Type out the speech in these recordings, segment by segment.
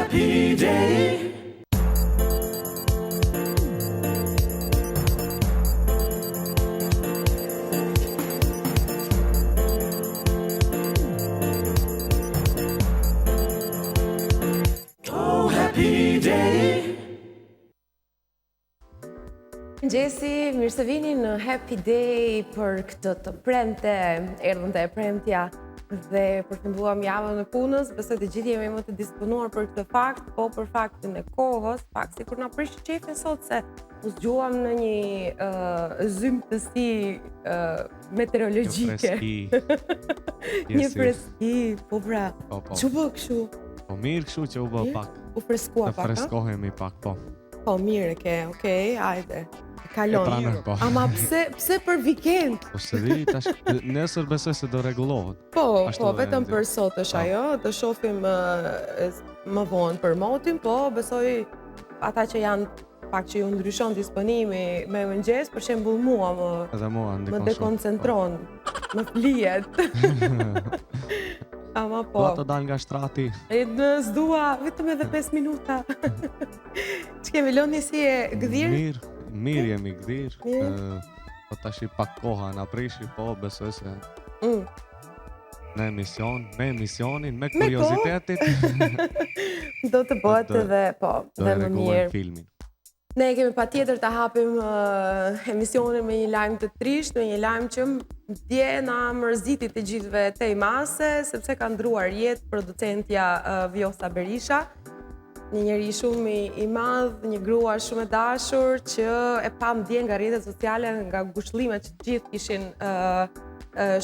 happy day. Oh, happy day. Mëngjesi, mirë se vini në Happy Day për këtë të premte, erdhën e premtja dhe përfunduam javën e punës. Besoj të gjithë jemi më të disponuar për këtë fakt, po për faktin e kohës, pak sikur na prish qefin sot se u zgjuam në një zymtësi meteorologjike. Një freski, po pra. Çu bë kështu? Po mirë kështu që u bë pak. U freskua pak. Të freskohemi pak, po. Po mirë ke, okay, hajde. Kalon. Po. Ama pse për vikend? Po se di tash nesër besoj se do rregullohet. Po, vetëm për sot është ajo, të shohim më vonë për motin, po besoj ata që janë pak që ju ndryshon disponimi me mëngjes, për shembull mua më dekoncentron, më flihet. Ama po. Do të dal nga shtrati. S'dua, vetëm edhe 5 minuta. Ç'kemi lënë si e gdhir? Mirë jemi gdhir. Po tash pak koha na prishi, po besoj se në emisionin, me kuriozitetit do të bëhet edhe dhe më mirë. Filmin. Ne kemi patjetër të hapim emisionin me një lajm të trisht, me një lajm që dje na mërziti të gjithëve tej mase, sepse ka ndruar jetë producentja Vjosa Berisha, një njeri shumë i madh, një grua shumë e dashur që e pam dje nga rrjetet sociale, nga ngushëllimet që gjithë kishin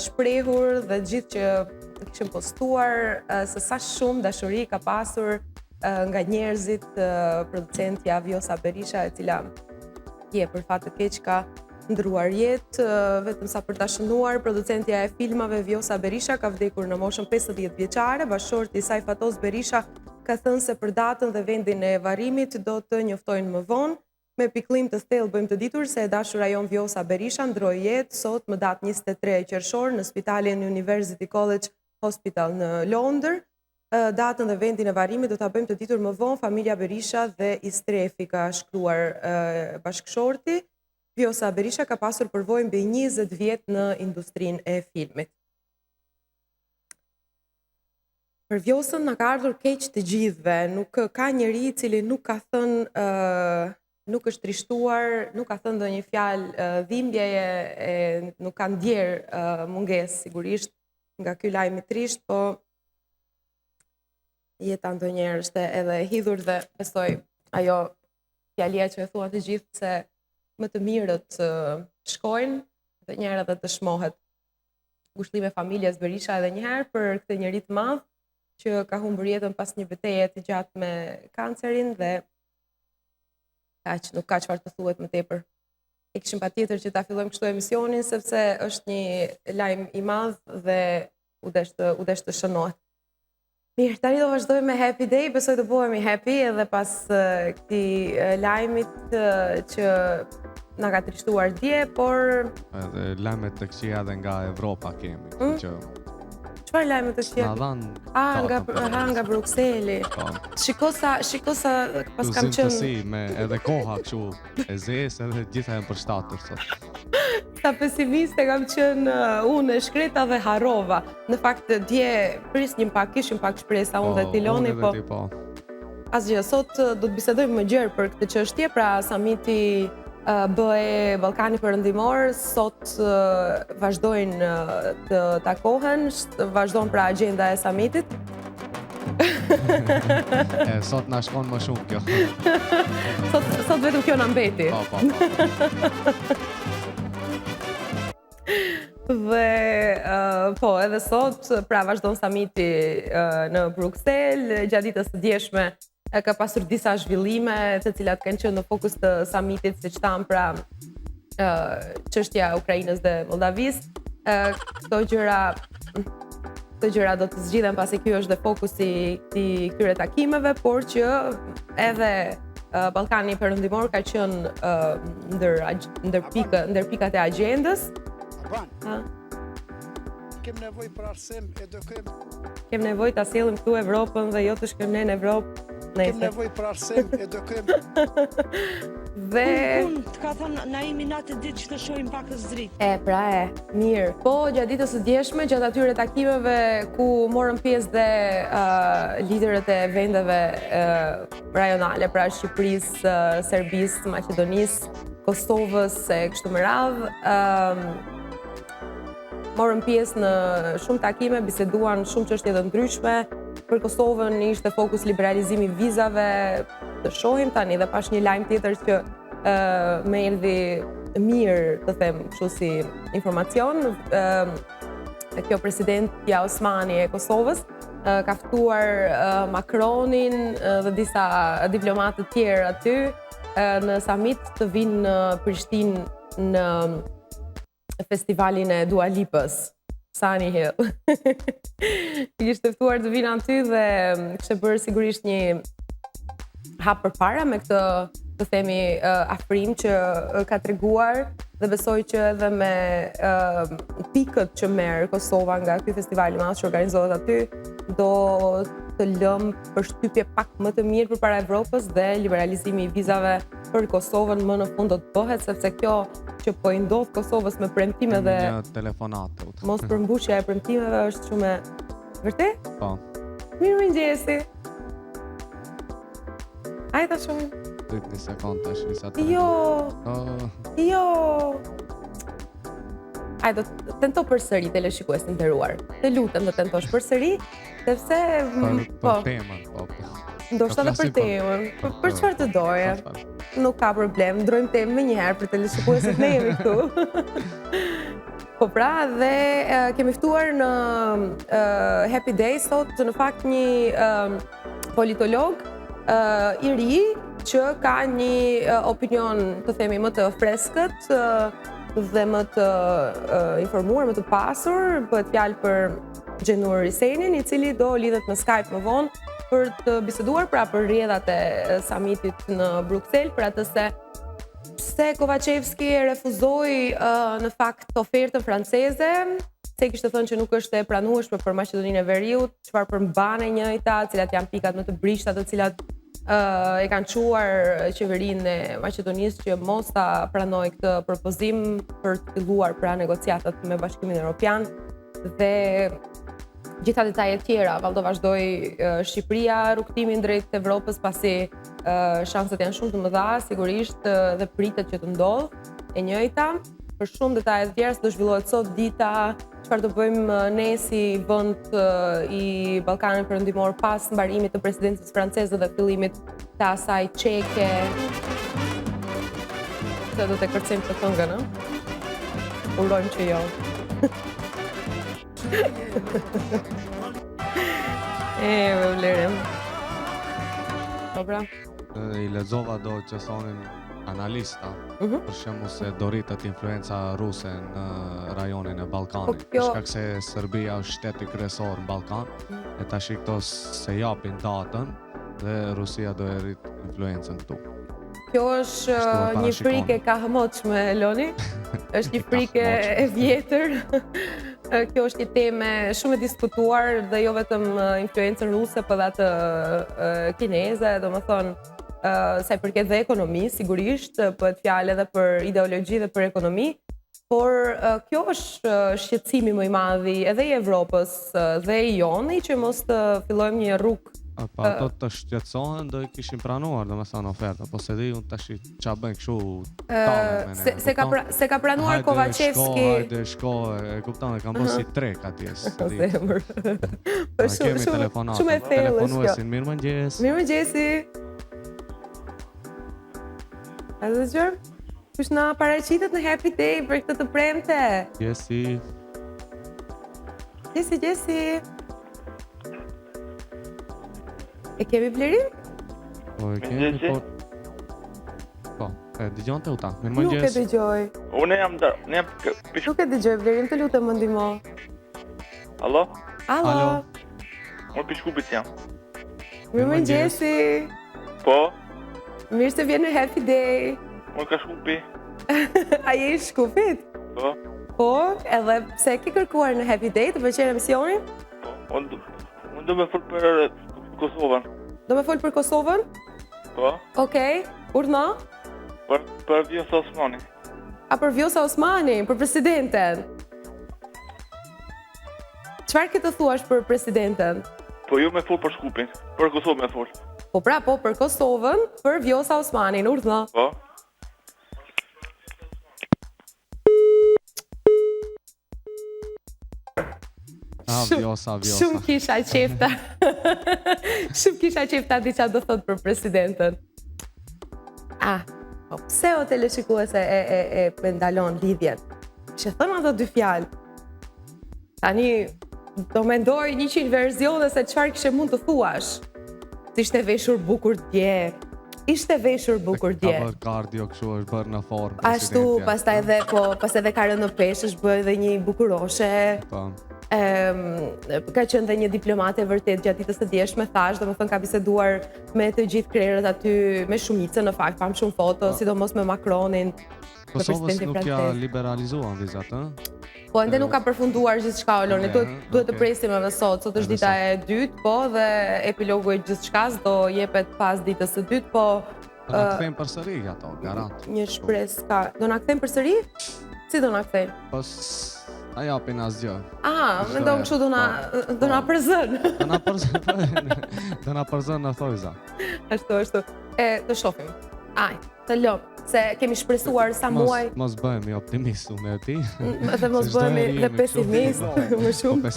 shprehur dhe gjithë që kishin postuar se sa shumë dashuri ka pasur nga njerëzit producentja Vjosa Berisha, e cila je për fat të keq ka ndruar jetë. Vetëm sa për ta shënuar, producentja e filmave Vjosa Berisha ka vdekur në moshën 50 vjeçare. Bashorti i saj Fatos Berisha ka thënë se për datën dhe vendin e varrimit do të njoftojnë më vonë. Me pikëllim të thellë bëjmë të ditur se e dashura jon Vjosa Berisha ndroi jetë sot më datë 23 qershor në Spitalin University College Hospital në Londër. Datën dhe vendin e varrimit do ta bëjmë të ditur më vonë. Familja Berisha dhe i strefi, ka shkruar bashkëshorti. Vjosa Berisha ka pasur përvojë mbi 20 vjet në industrinë e filmit. Për Vjosën na ka ardhur keq të gjithëve, nuk ka njeri i cili nuk ka thënë, nuk është trishtuar, nuk ka thënë ndonjë fjalë dhimbjeje, nuk ka ndjer mungesë sigurisht nga ky lajm i trisht, po jeta ndonjëherë është edhe e hidhur dhe besoj ajo fjalia që e thuan të gjithë se më të mirët shkojnë dhe një herë edhe të shmohet. Ngushëllime familjes Berisha edhe një herë për këtë njerëz të madh që ka humbur jetën pas një betejë të gjatë me kancerin dhe nuk ka çfarë të thuhet më tepër. E kishim patjetër që ta fillojmë kështu emisionin sepse është një lajm i madh dhe u desh të shënohet. Mirë, tani do vazhdojmë me Happy Day, besoj të bëhemi happy edhe pas këtij lajmit që na ka trishtuar dje, por edhe lajmet të këqija edhe nga Evropa kemi, që çfarë lajme të këqija? Nga Brukseli. Shiko sa pas kam qenë me edhe koha kështu e zezë edhe gjitha janë përshtatur sot. Sa pesimiste kam qenë unë, e shkreta dhe harrova. Në fakt dje prisnim pak, kishim pak shpresa unë dhe Tiloni, po asgjë. Sot do të bisedojmë më gjerë për këtë çështje, pra samiti BE Ballkani Perëndimor sot vazhdojnë të takohen, vazhdon pra agenda e samitit. Sot na shkon më shumë kjo. Sot vetëm kjo na mbeti. Dhe edhe sot pra vazhdon samiti në Bruksel. Gjatë ditës së djeshme ka pasur disa zhvillime të cilat kanë qenë në fokus të samitit, siç tham pra çështja e Ukrainës dhe Moldavisë. Këto gjëra do të zgjidhen pasi ky është dhe fokusi i këtyre takimeve, por që edhe Ballkani Perëndimor ka qenë ndër pikat e agjendës. Kem nevojë për arsim, edukim. Kem nevojë ta sjellim këtu Evropën dhe jo të shkojmë në Evropë. Nejse. nevojë për arsim, edukim. Dhe Të ka thënë na imi natë ditë që të shohim pak të dritë. pra mirë. Po gjatë ditës së djeshme, gjatë atyre takimeve ku morën pjesë dhe liderët e vendeve rajonale, pra Shqipërisë, Serbisë, Maqedonisë, Kosovës e kështu me radhë, morën pjesë në shumë takime, biseduan shumë çështje të ndryshme. Për Kosovën ishte fokus liberalizimi vizave, të shohim tani dhe pash një lajm tjetër që më erdhi mirë, të them kështu si informacion. Kjo presidentja Osmani e Kosovës ka ftuar Macronin dhe disa diplomatë të tjerë aty në summit të vinë në Prishtinë në festivalin e Dua Lipës, Sunny Hill. Kishte ftuar të vinë aty dhe kishte bërë sigurisht një hap përpara me këtë, të themi, afrim që ka treguar dhe besoj që edhe me pikët që merr Kosova nga ky festival i madh që organizohet aty, do të lëm përshtypje pak më të mirë përpara Evropës dhe liberalizimi i vizave për Kosovën më në fund do të bëhet, sepse kjo që po i ndodh Kosovës me premtime dhe një telefonat. mos përmbushja e premtimeve është shumë e vërtet? Po. Mirëmëngjesi. Hajde ta shohim. Prit një sekond tash, sa të. Jo, Oh, jo. Hajde, tento përsëri teleshikues të nderuar. Të lutem të tentosh përsëri, sepse për temën, po. ndoshta edhe për temën. Për çfarë të doje? Nuk ka problem, ndrojmë temë më një herë për teleshikuesit, ne jemi këtu. Po pra, dhe kemi ftuar në Happy Day sot në fakt një politolog i ri që ka një opinion, të themi, më të freskët dhe më të informuar, më të pasur. Bëhet fjalë për Xhenur Risenin, i cili do lidhet në Skype më vonë për të biseduar pra për rrjedhat e summitit në Bruksel, për atë se Kovacevski e refuzoi në fakt ofertën franceze, se kishte thënë që nuk është e pranueshme për Maqedoninë e Veriut, çfarë përmban e njëjta, cilat janë pikat më të brishta të cilat e kanë çuar qeverinë e Maqedonisë që mos ta pranojë këtë propozim për të filluar pra negociatat me Bashkimin Evropian dhe gjitha detajet tjera. Do vazhdoi Shqipëria rrugtimin drejt Evropës pasi shanset janë shumë të mëdha, sigurisht dhe pritet që të ndodhë e njëjta. Për shumë detaje të tjera, do zhvillohet sot dita, çfarë do bëjmë ne si vend i Ballkanit Perëndimor pas mbarimit të presidencës franceze dhe fillimit të asaj çeke. Se do të kërcejmë të këngën, ë? Urojmë që jo. Me vlerëm. Po pra. I lexova do që thonin analista, për shembull se do rritet influenca ruse në rajonin e Ballkanit, për shkak se Serbia është shteti kryesor në Ballkan, e tash këto se japin datën dhe Rusia do e rrit influencën këtu. Kjo është një frikë e kahëmotshme, Loni. Është një frikë e vjetër. Kjo është një temë shumë e diskutuar dhe jo vetëm influencën ruse, por edhe atë kineze, domethënë sa i përket dhe ekonomi, sigurisht, bëhet fjalë edhe për ideologji dhe për ekonomi, por kjo është shqetësimi më i madh edhe i Evropës dhe i joni që mos të fillojmë një rrugë. Pa ato të shqetësohen do i kishin pranuar, domethënë oferta, po se di unë tash ç'a bën kështu tallet se ka pranuar Kovacevski. Hajde shko, e kupton, e kam bërë si trek atje. Zemër. Po kemi telefonat. Shumë e thellë është kjo. Telefonuesin, mirëmëngjes. Mirëmëngjesi. A do të gjërë? Kush na paraqitet në Happy Day për këtë të premte? Gjesi. Gjesi. E kemi Blerin? Po e kemi, po, e dëgjon të uta, mirëmëngjes. Nuk e dëgjoj. Unë jam Nuk e dëgjoj Blerin, të lutem më ndihmo. Allo? Alo. Unë Pishkupit jam. Mirëmëngjesi. Po? Mirë se vjen në Happy Day. Unë ka Shkupi. A je i Shkupit? Po? Po, edhe pse ke kërkuar në Happy Day të pëlqen emisionin? Po, unë do me fol për Kosovën. Do me folë për Kosovën? Po, Okej, urdhna? për Vjosa Osmani. A për Vjosa Osmani, për presidenten? Çfarë ke të thuash për presidenten? Po ju me fol për Shkupin, për Kosovë me fol. Po pra, po për Kosovën, për Vjosa Osmanin, urdhna. Po, Vjosa. Shumë kisha qefta. Shumë kisha qefta diqa do thot për presidenten. Po pse o teleshikuese e ndalon lidhjen? Që thënë ato dy fjalë. Tani do mendoj 100 verzione se çfarë kishe mund të thuash. Ishte veshur bukur dje. Ishte veshur bukur dje. Ka bërë kardio, kështu është bërë në formë. Ashtu, pastaj edhe pas edhe ka rënë në peshë, është bërë edhe një bukuroshe. Po. Ka qenë dhe një diplomate vërtet gjatë ditës së djeshme, thash, domethënë ka biseduar me të gjithë krerët aty, me shumicën në fakt, pam shumë foto, sidomos me Macronin, me Kosovës presidentin nuk ja francez. liberalizuan vizat, ëh? Po ende nuk ka përfunduar gjithçka Oloni, duhet të presim edhe sot. Sot është Edhe dita e dytë, po, dhe epilogu i gjithçkas do jepet pas ditës së dytë, po Do na kthejmë përsëri ato, garant. një shpresë ka. Do na kthejmë përsëri? Si do na kthejmë? Po a japin asgjë. Mendon kështu do na përzën. Do na përzën në thojza. Ashtu. Të shohim. Të lëm, se kemi shpresuar sa muaj. Mos bëhemi optimist unë e ti. Dhe mos bëhemi dhe pesimist më shumë.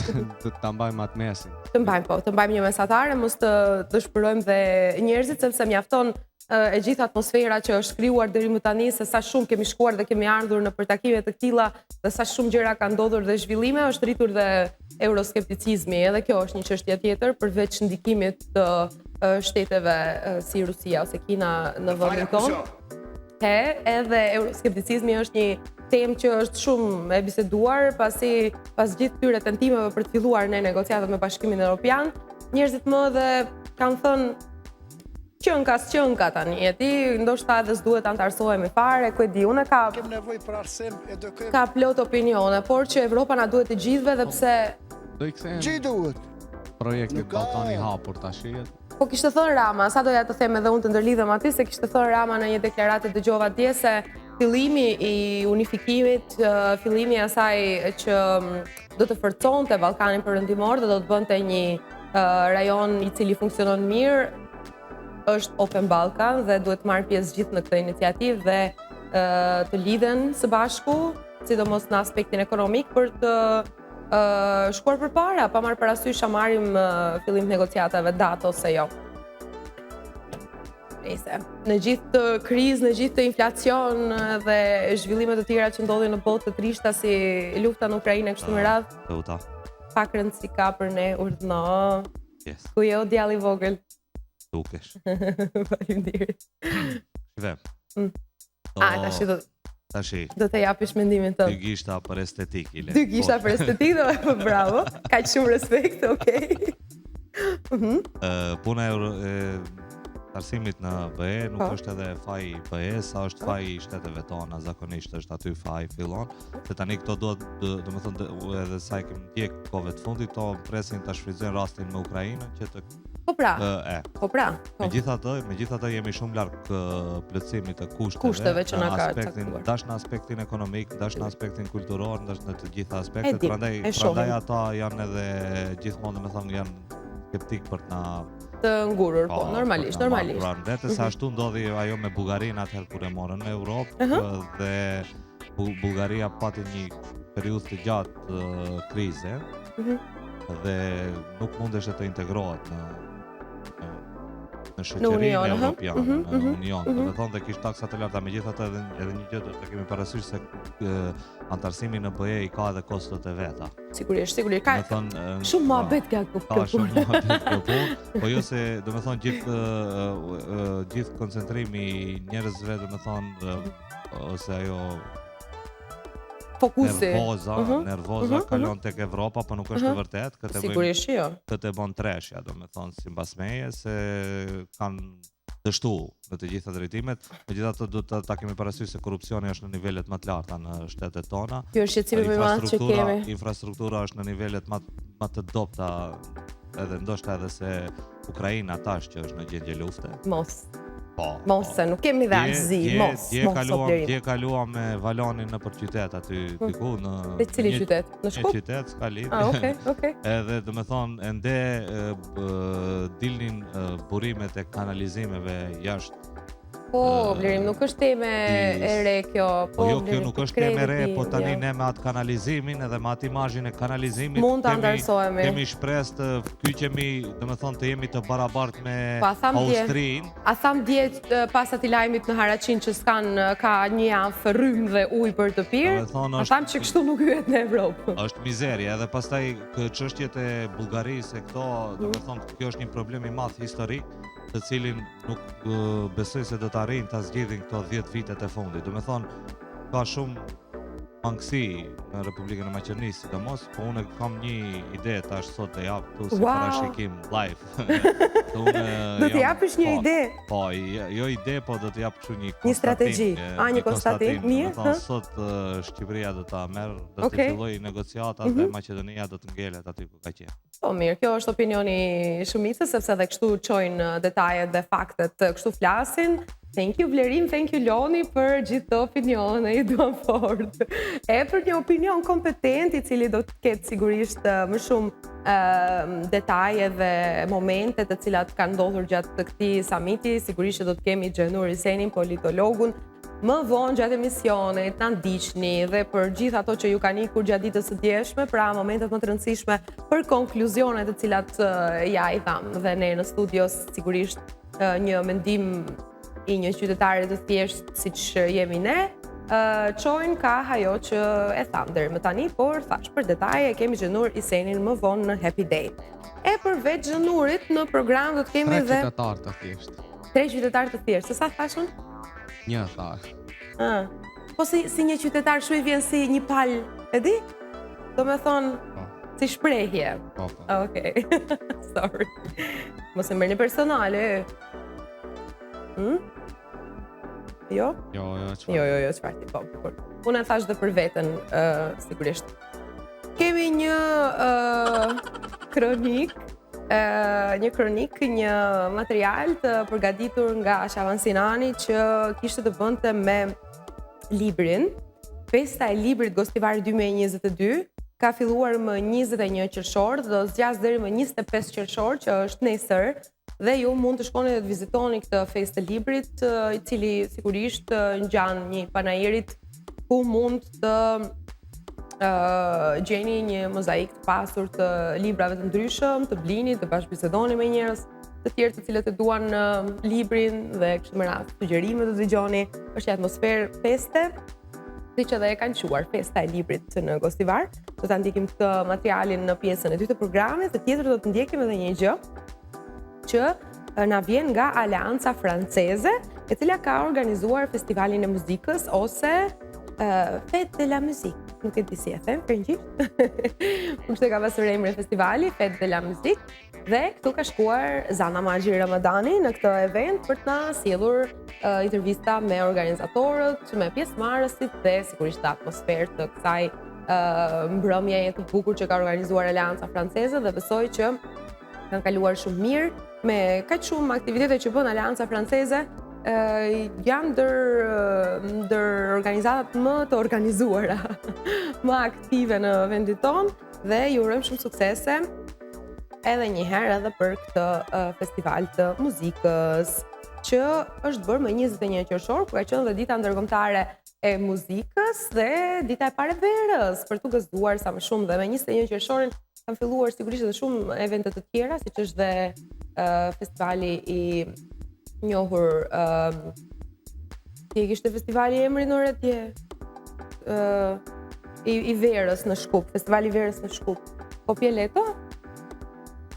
Ta mbajmë atë mesin. Të mbajmë një mesatare, mos të dëshpërojmë dhe njerëzit, sepse mjafton e gjithë atmosfera që është krijuar deri më tani, se sa shumë kemi shkuar dhe kemi ardhur në takime të tilla dhe sa shumë gjëra kanë ndodhur dhe zhvillime, është rritur dhe euroskepticizmi, edhe kjo është një çështje tjetër përveç ndikimit të shteteve si Rusia ose Kina në vendin tonë. Edhe euroskepticizmi është një temë që është shumë e biseduar, pas gjithë këtyre tentimeve për të filluar në negociatat me Bashkimin Evropian, njerëzit më dhe kanë thënë qënka tani, e ti ndoshta edhe s'duhet antarësohemi fare, ku e di, unë Kem nevojë për arsim, edukim. ka plot opinione, por që Evropa na duhet të gjithëve dhe pse Do i kthejmë Çi duhet? projektit Nuk ka- Ballkani hapur tash. po kishte thënë Rama, sa doja të them edhe unë të ndërlidhem aty, se kishte thënë Rama në një deklaratë dëgjova dje se fillimi i unifikimit, fillimi i asaj që do të forconte Ballkanin Perëndimor dhe do të bënte një rajon i cili funksionon mirë, është Open Balkan dhe duhet të marrë pjesë gjithë në këtë iniciativë dhe të lidhen së bashku, sidomos në aspektin ekonomik, për të shkuar përpara, pa marrë parasysh a marrim fillim të negociatave datë ose jo. Nëse në gjithë të krizë, në gjithë të inflacion dhe zhvillime të tjera që ndodhin në botë të trishta si lufta në Ukrainë kështu me radhë, Tuta. pak rëndësi ka për ne, urdhno. Yes. Ku je o djalli i vogël? Dukesh. Faleminderit. Shvem. Tashi. Do të japish mendimin tënd. Dy gishta për estetik i le. Dy gishta për estetik, bravo. Kaq shumë respekt, okay. Puna e arsimit në BE nuk është edhe faji i BE, sa është faji i shteteve tona, zakonisht është aty faji fillon. Se tani këto duhet, domethënë edhe sa i kemi ndjek kohëve të fundit, to presin ta shfrytëzojnë rastin me Ukrainën që të Po pra. Megjithatë jemi shumë larg plotësimit të kushteve që na ka caktuar. Dash në aspektin ekonomik, dash në aspektin kulturor, dash në të gjitha aspektet, Prandaj ata janë edhe gjithmonë domethënë janë skeptik për të na të ngurur, po, normalisht. Vetë se ashtu ndodhi ajo me Bullgarinë atëherë kur e morën në Europë dhe Bullgaria pati një periudhë të gjatë krize dhe nuk mundesh të integrohet në shoqërinë evropiane, në Union. Domethënë dhe kishte taksa të larta, megjithatë edhe një gjë do të kemi parasysh se antarësimi në BE i ka edhe kostot e veta. Sigurisht. Ka shumë mohabet ka shumë mohabet kjo punë, po jo se domethënë gjithë koncentrimi i njerëzve domethënë ose ajo fokusi nervoza kalon tek Evropa, po nuk është e vërtet. Sigurisht jo. Këtë e bën treshja, domethënë sipas meje se kanë dështu në të gjitha drejtimet. Megjithatë do ta kemi parasysh se korrupsioni është në nivelet më të larta në shtetet tona. Ky është shqetësimi më i madh që kemi. Infrastruktura është në nivelet më të dobta edhe ndoshta edhe se Ukraina tash që është në gjendje lufte. Mos. Po. Mos se nuk kemi dhe azi, mos Blerim. Dje kaluam me Valonin në për qytet aty diku në Në cili qytet? Në Shkup? Një qytet, s'ka lidhje. Okej. Edhe do me thonë, ende dilnin burimet e kanalizimeve jashtë. Po, Blerim, nuk është teme e re kjo. Po jo, kjo nuk është teme e re, po tani ne me atë kanalizimin edhe me atë imazhin e kanalizimit mund ta ndërsohemi. Kemi shpresë të kyqemi, do me thonë të jemi të barabart me Austrinë. A tham dje pas atij lajmit në Haraqin që s'kan ka një javë rrymë dhe ujë për të pirë. A tham që kështu nuk hyhet në Evropë. Është mizerje, edhe pastaj çështjet e Bullgarisë e këto, do me thonë kjo është një problem i madh historik, të cilin nuk besoj se do të arrijnë ta zgjidhin këto 10 vitet e fundit. Do me thonë, ka shumë mangësi në Republikën e Maqedonisë, sidomos, po unë kam një ide tash sot të jap këtu si parashikim live. Do të japësh një ide? Po, jo ide, po do të jap kështu një konstatim. Një strategji, një konstatim, mirë. Do të thonë sot Shqipëria do ta merr, do të fillojë negociatat dhe Maqedonia do të ngelet aty ku ka qenë. Po mirë, kjo është opinioni shumicës, sepse edhe kështu çojnë detajet dhe faktet, kështu flasin. Thank you Blerim, thank you Loni për gjithë të opinione, i duam fort. E për një opinion kompetent i cili do të ketë sigurisht më shumë detaje dhe momente të cilat kanë ndodhur gjatë të këtij samiti, sigurisht që do të kemi Xhenur Isenin, politologun, më vonë gjatë emisionit, na ndiqni dhe për gjithë ato që ju kanë ikur gjatë ditës së djeshme, pra momentet më të rëndësishme për konkluzionet të cilat ja i tham. Dhe ne në studios sigurisht një mendim i një qytetari të thjesht siç jemi ne, çojnë ka ajo që e tham deri më tani, por thash për detaje kemi Xhenur Isenin më vonë në Happy Day. E përveç Xhenurit në program do të kemi dhe 3 qytetarë të thjesht. 3 qytetarë të thjesht. Sa thashun? Një thash. Po si një qytetar shu i vjen si një palë, e di? Do me thonë si shprehje. Po. Okej. Sorry. Mos e merrni personale. Jo? Jo, çfarë ti po. Unë e thash dhe për veten, sigurisht. Kemi një kronik, një material të përgatitur nga Shavan Sinani që kishte të bënte me librin. Festa e librit Gostivar 2022 ka filluar më 21 qershor, do zgjas deri më 25 qershor, që është nesër. Dhe ju mund të shkoni dhe të vizitoni këtë festë të librit, i cili sigurisht ngjan një panajirit ku mund të gjeni një mozaik të pasur të librave të ndryshëm, të blini, të bashkëbisedoni me njerëz të tjerë të cilët e duan librin dhe kështu me radhë sugjerime të dëgjoni. Është një atmosferë feste, siç edhe e kanë quar Festa e Librit në Gostivar. Do ta ndikim këtë materialin në pjesën e dytë të programit, dhe tjetër do të ndjekim edhe një gjë që na vjen nga Aleanca Franceze, e cila ka organizuar festivalin e muzikës ose Fête de la Musique. Nuk e di si e them frëngjisht. Kurse ka pasur emrin festivali Fête de la Musique, dhe këtu ka shkuar Zana Magji Ramadani në këtë event për të na sjellur intervista me organizatorët, me pjesëmarrësit dhe sigurisht atmosferë të kësaj mbrëmjeje të bukur që ka organizuar Aleanca Franceze, dhe besoj që kanë kaluar shumë mirë me kaq shumë aktivitete që bën Aleanca Franceze. Janë ndër organizatat më të organizuara, më aktive në vendin tonë, dhe ju urojmë shumë suksese edhe një herë edhe për këtë festival të muzikës që është bërë më 21 qershor, ku ka qenë dhe dita ndërkombëtare e muzikës dhe dita e parë e verës, për të gëzuar sa më shumë. Dhe me 21 qershorin kanë filluar sigurisht edhe shumë evente të tjera, siç është dhe festivali i njohur ti e kishte festivali emrin orë i verës në Shkup, festivali i verës në Shkup. Skopje-Leto?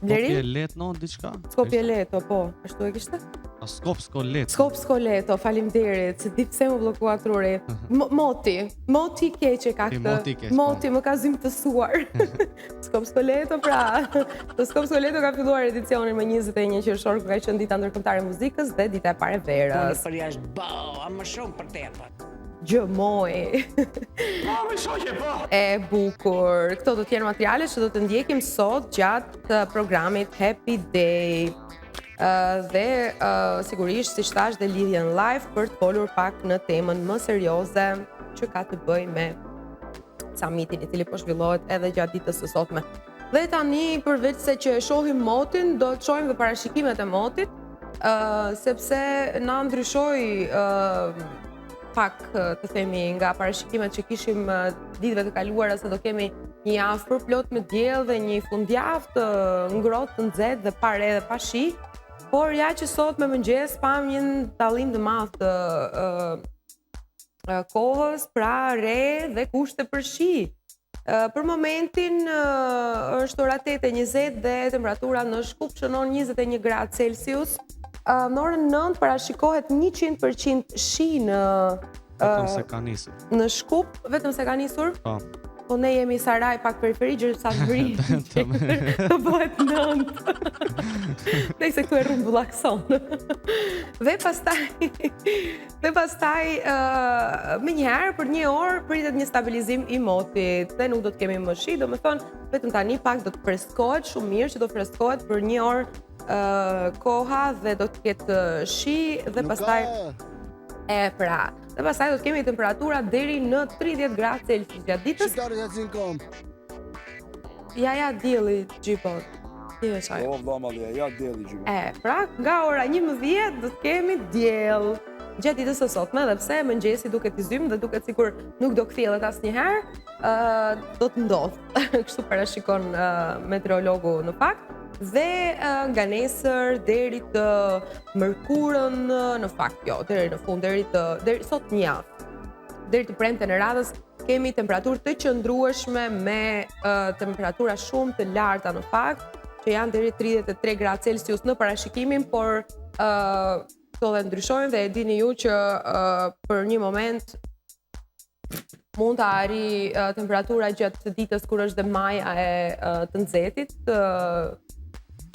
Skopje-Leto diçka? Skopje-Leto, po, ashtu e kishte? Skopsko-Leto. Skopsko-Leto, faleminderit, se di pse më bllokua truri. Moti keqe ka këtë. Moti më ka zymtësuar. Skopsko-Leto, pra. Skopsko-Leto ka filluar edicionin më 21 qershor, ku ka qenë dita ndërkombëtare e muzikës dhe dita e parë e verës. Për jashtë, më shumë për tepër. gjëmoj. E bukur. Këto do t'jenë materiale që do të ndjekim sot gjatë programit Happy Day. Dhe sigurisht, si thash, dhe lidhjen live për të folur pak në temën më serioze që ka të bëjë me summitin i cili po zhvillohet edhe gjatë ditës së sotme. Dhe tani, përveç se që e shohim motin, do të shohim dhe parashikimet e motit, sepse na ndryshoi pak të themi nga parashikimet që kishim ditëve të kaluara se do kemi një javë përplot me diell dhe një fundjavë të ngrohtë, të nxehtë dhe pa re dhe pa shi, por ja që sot me mëngjes pam një dallim të madh të kohës, pra re dhe kushte për shi. Për momentin është ora 8:20 dhe temperatura në Shkup shënon 21 gradë Celsius. Në orën 9 parashikohet 100% shi në Vetëm se ka nisur. Në Shkup, vetëm se ka nisur? Po. Po ne jemi Saraj pak periferi, gjërsa të vrin. Të bëhet 9. Dhe se këtu e rrumbullakson. Dhe pastaj me njëherë për një orë pritet një stabilizim i motit dhe nuk do të kemi më shi, do me thonë vetëm tani pak do të freskohet shumë mirë, që do freskohet për një orë koha dhe do të ketë shi dhe pastaj dhe pastaj do të kemi temperatura deri në 30 gradë Celsius gjatë ditës. Shqiptarët e cinkom. Ja dielli gjipot. Ti e shaj. O, vllamalli, ja dielli gjipot. Pra, nga ora 11 do të kemi diell gjatë ditës së sotme, dhe pse mëngjesi duket i zymë dhe duket sikur nuk do kthjellet asnjëherë, do të ndodhë. Kështu parashikon meteorologu në fakt. Dhe nga nesër deri të mërkurën, në fakt jo, deri në fund, deri sot një javë, deri të premten e radhës kemi temperaturë të qëndrueshme me temperatura shumë të larta në fakt, që janë deri 33 gradë Celsius në parashikimin, por këto dhe ndryshojnë dhe e dini ju që për një moment mund të arri temperatura gjatë ditës kur është dhe maja e të nxehtit,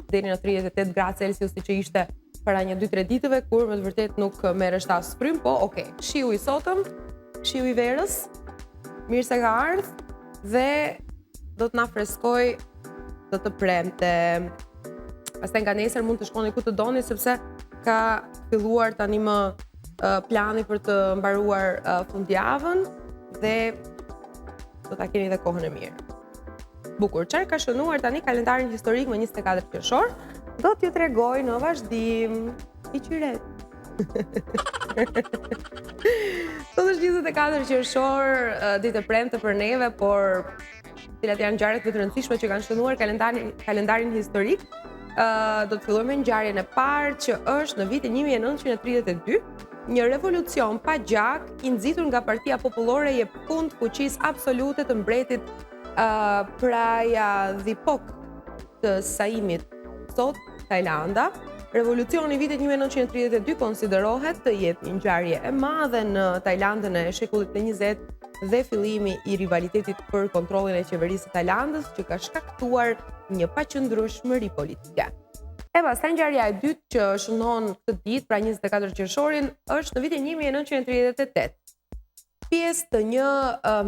deri në 38 gradë Celsius si që ishte para një 2-3 ditëve, kur me të vërtet nuk merresht as frym, po okay, shiu i sotëm, shiu i verës, mirë se ka ardhur dhe do të na freskoj do të premte. Pastaj nga nesër mund të shkoni ku të doni sepse ka filluar tani më plani për të mbaruar fundjavën dhe do ta keni dhe kohën e mirë. Bukur, çfarë ka shënuar tani kalendarin historik më 24 qershor? Do t'ju tregoj në vazhdim. Piqiret. Sot është 24 qershor, ditë e premte për neve, por cilat janë ngjarjet më të rëndësishme që kanë shënuar kalendarin historik. Do të fillojmë me ngjarjen e parë që është në vitin 1932, një revolucion pa gjak i nxitur nga Partia Popullore jep fund fuqisë absolute të mbretit praja dhipok të Saimit, sot Tajlanda. Revolucioni i vitit 1932 konsiderohet të jetë një ngjarje e madhe në Tajlandën e shekullit të 20 dhe fillimi i rivalitetit për kontrollin e qeverisë së Tajlandës që ka shkaktuar një paqëndrueshmëri politike. Pastaj ngjarja e dytë që shënon këtë ditë, pra 24 qershorin, është në vitin 1938. Pjesë të një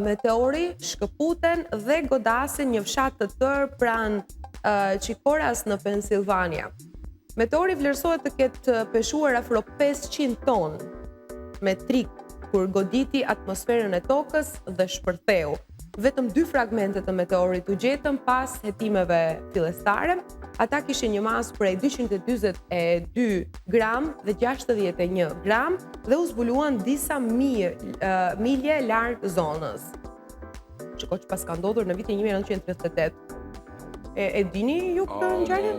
meteori shkëputen dhe godasin një fshat të tërë pranë Chicoras në Pennsylvania. Meteori vlerësohet të ketë peshuar afro 500 ton metrik kur goditi atmosferën e tokës dhe shpërtheu. Vetëm 2 fragmente të meteorit u gjetën pas hetimeve fillestare. Ata kishin një masë prej 242 gram dhe 61 gram dhe u zbuluan disa milje larg zonës. Shiko që pas ka ndodhur në vitin 1938. E dini ju këtë ngjarje?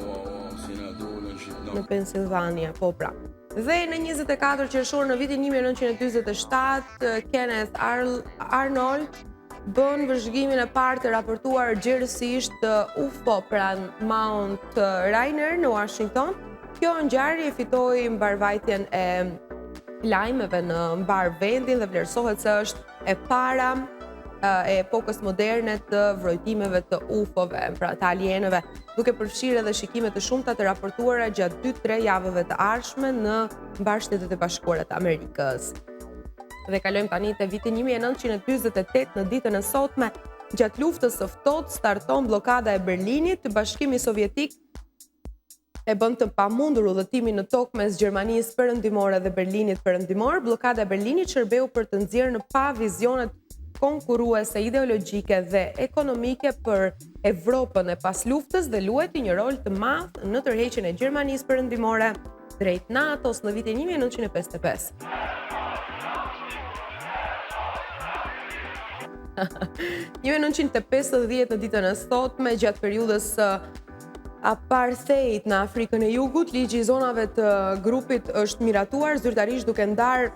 Në Pennsylvania, po pra. Dhe në 24 qershor në vitin 1947, Kenneth Arnold bën vëzhgimin e parë të raportuar gjerësisht të UFO pranë Mount Rainier në Washington. Kjo ngjarje fitoi mbarvajtjen e lajmeve në mbar vendin dhe vlerësohet se është e para e epokës moderne të vrojtimeve të UFO-ve, pra të alienëve, duke përfshirë edhe shikime të shumta të raportuara gjatë 2-3 javëve të ardhshme në Mbars Shtetet e Bashkuara të Amerikës. Dhe kalojmë tani te viti 1948 në ditën e sotme, gjatë luftës së ftohtë starton bllokada e Berlinit, Bashkimi Sovjetik e bën të pamundur udhëtimin në tokë mes Gjermanisë perëndimore dhe Berlinit perëndimor. Bllokada e Berlinit shërbeu për të nxjerrë në pa vizionet konkurruese ideologjike dhe ekonomike për Evropën e pas luftës dhe luajti një rol të madh në tërheqjen e Gjermanisë perëndimore drejt NATO-s në vitin 1955. 1950 në ditën e sotme, gjatë periudhës apartheid në Afrikën e Jugut, ligji i zonave të grupit është miratuar zyrtarisht duke ndarë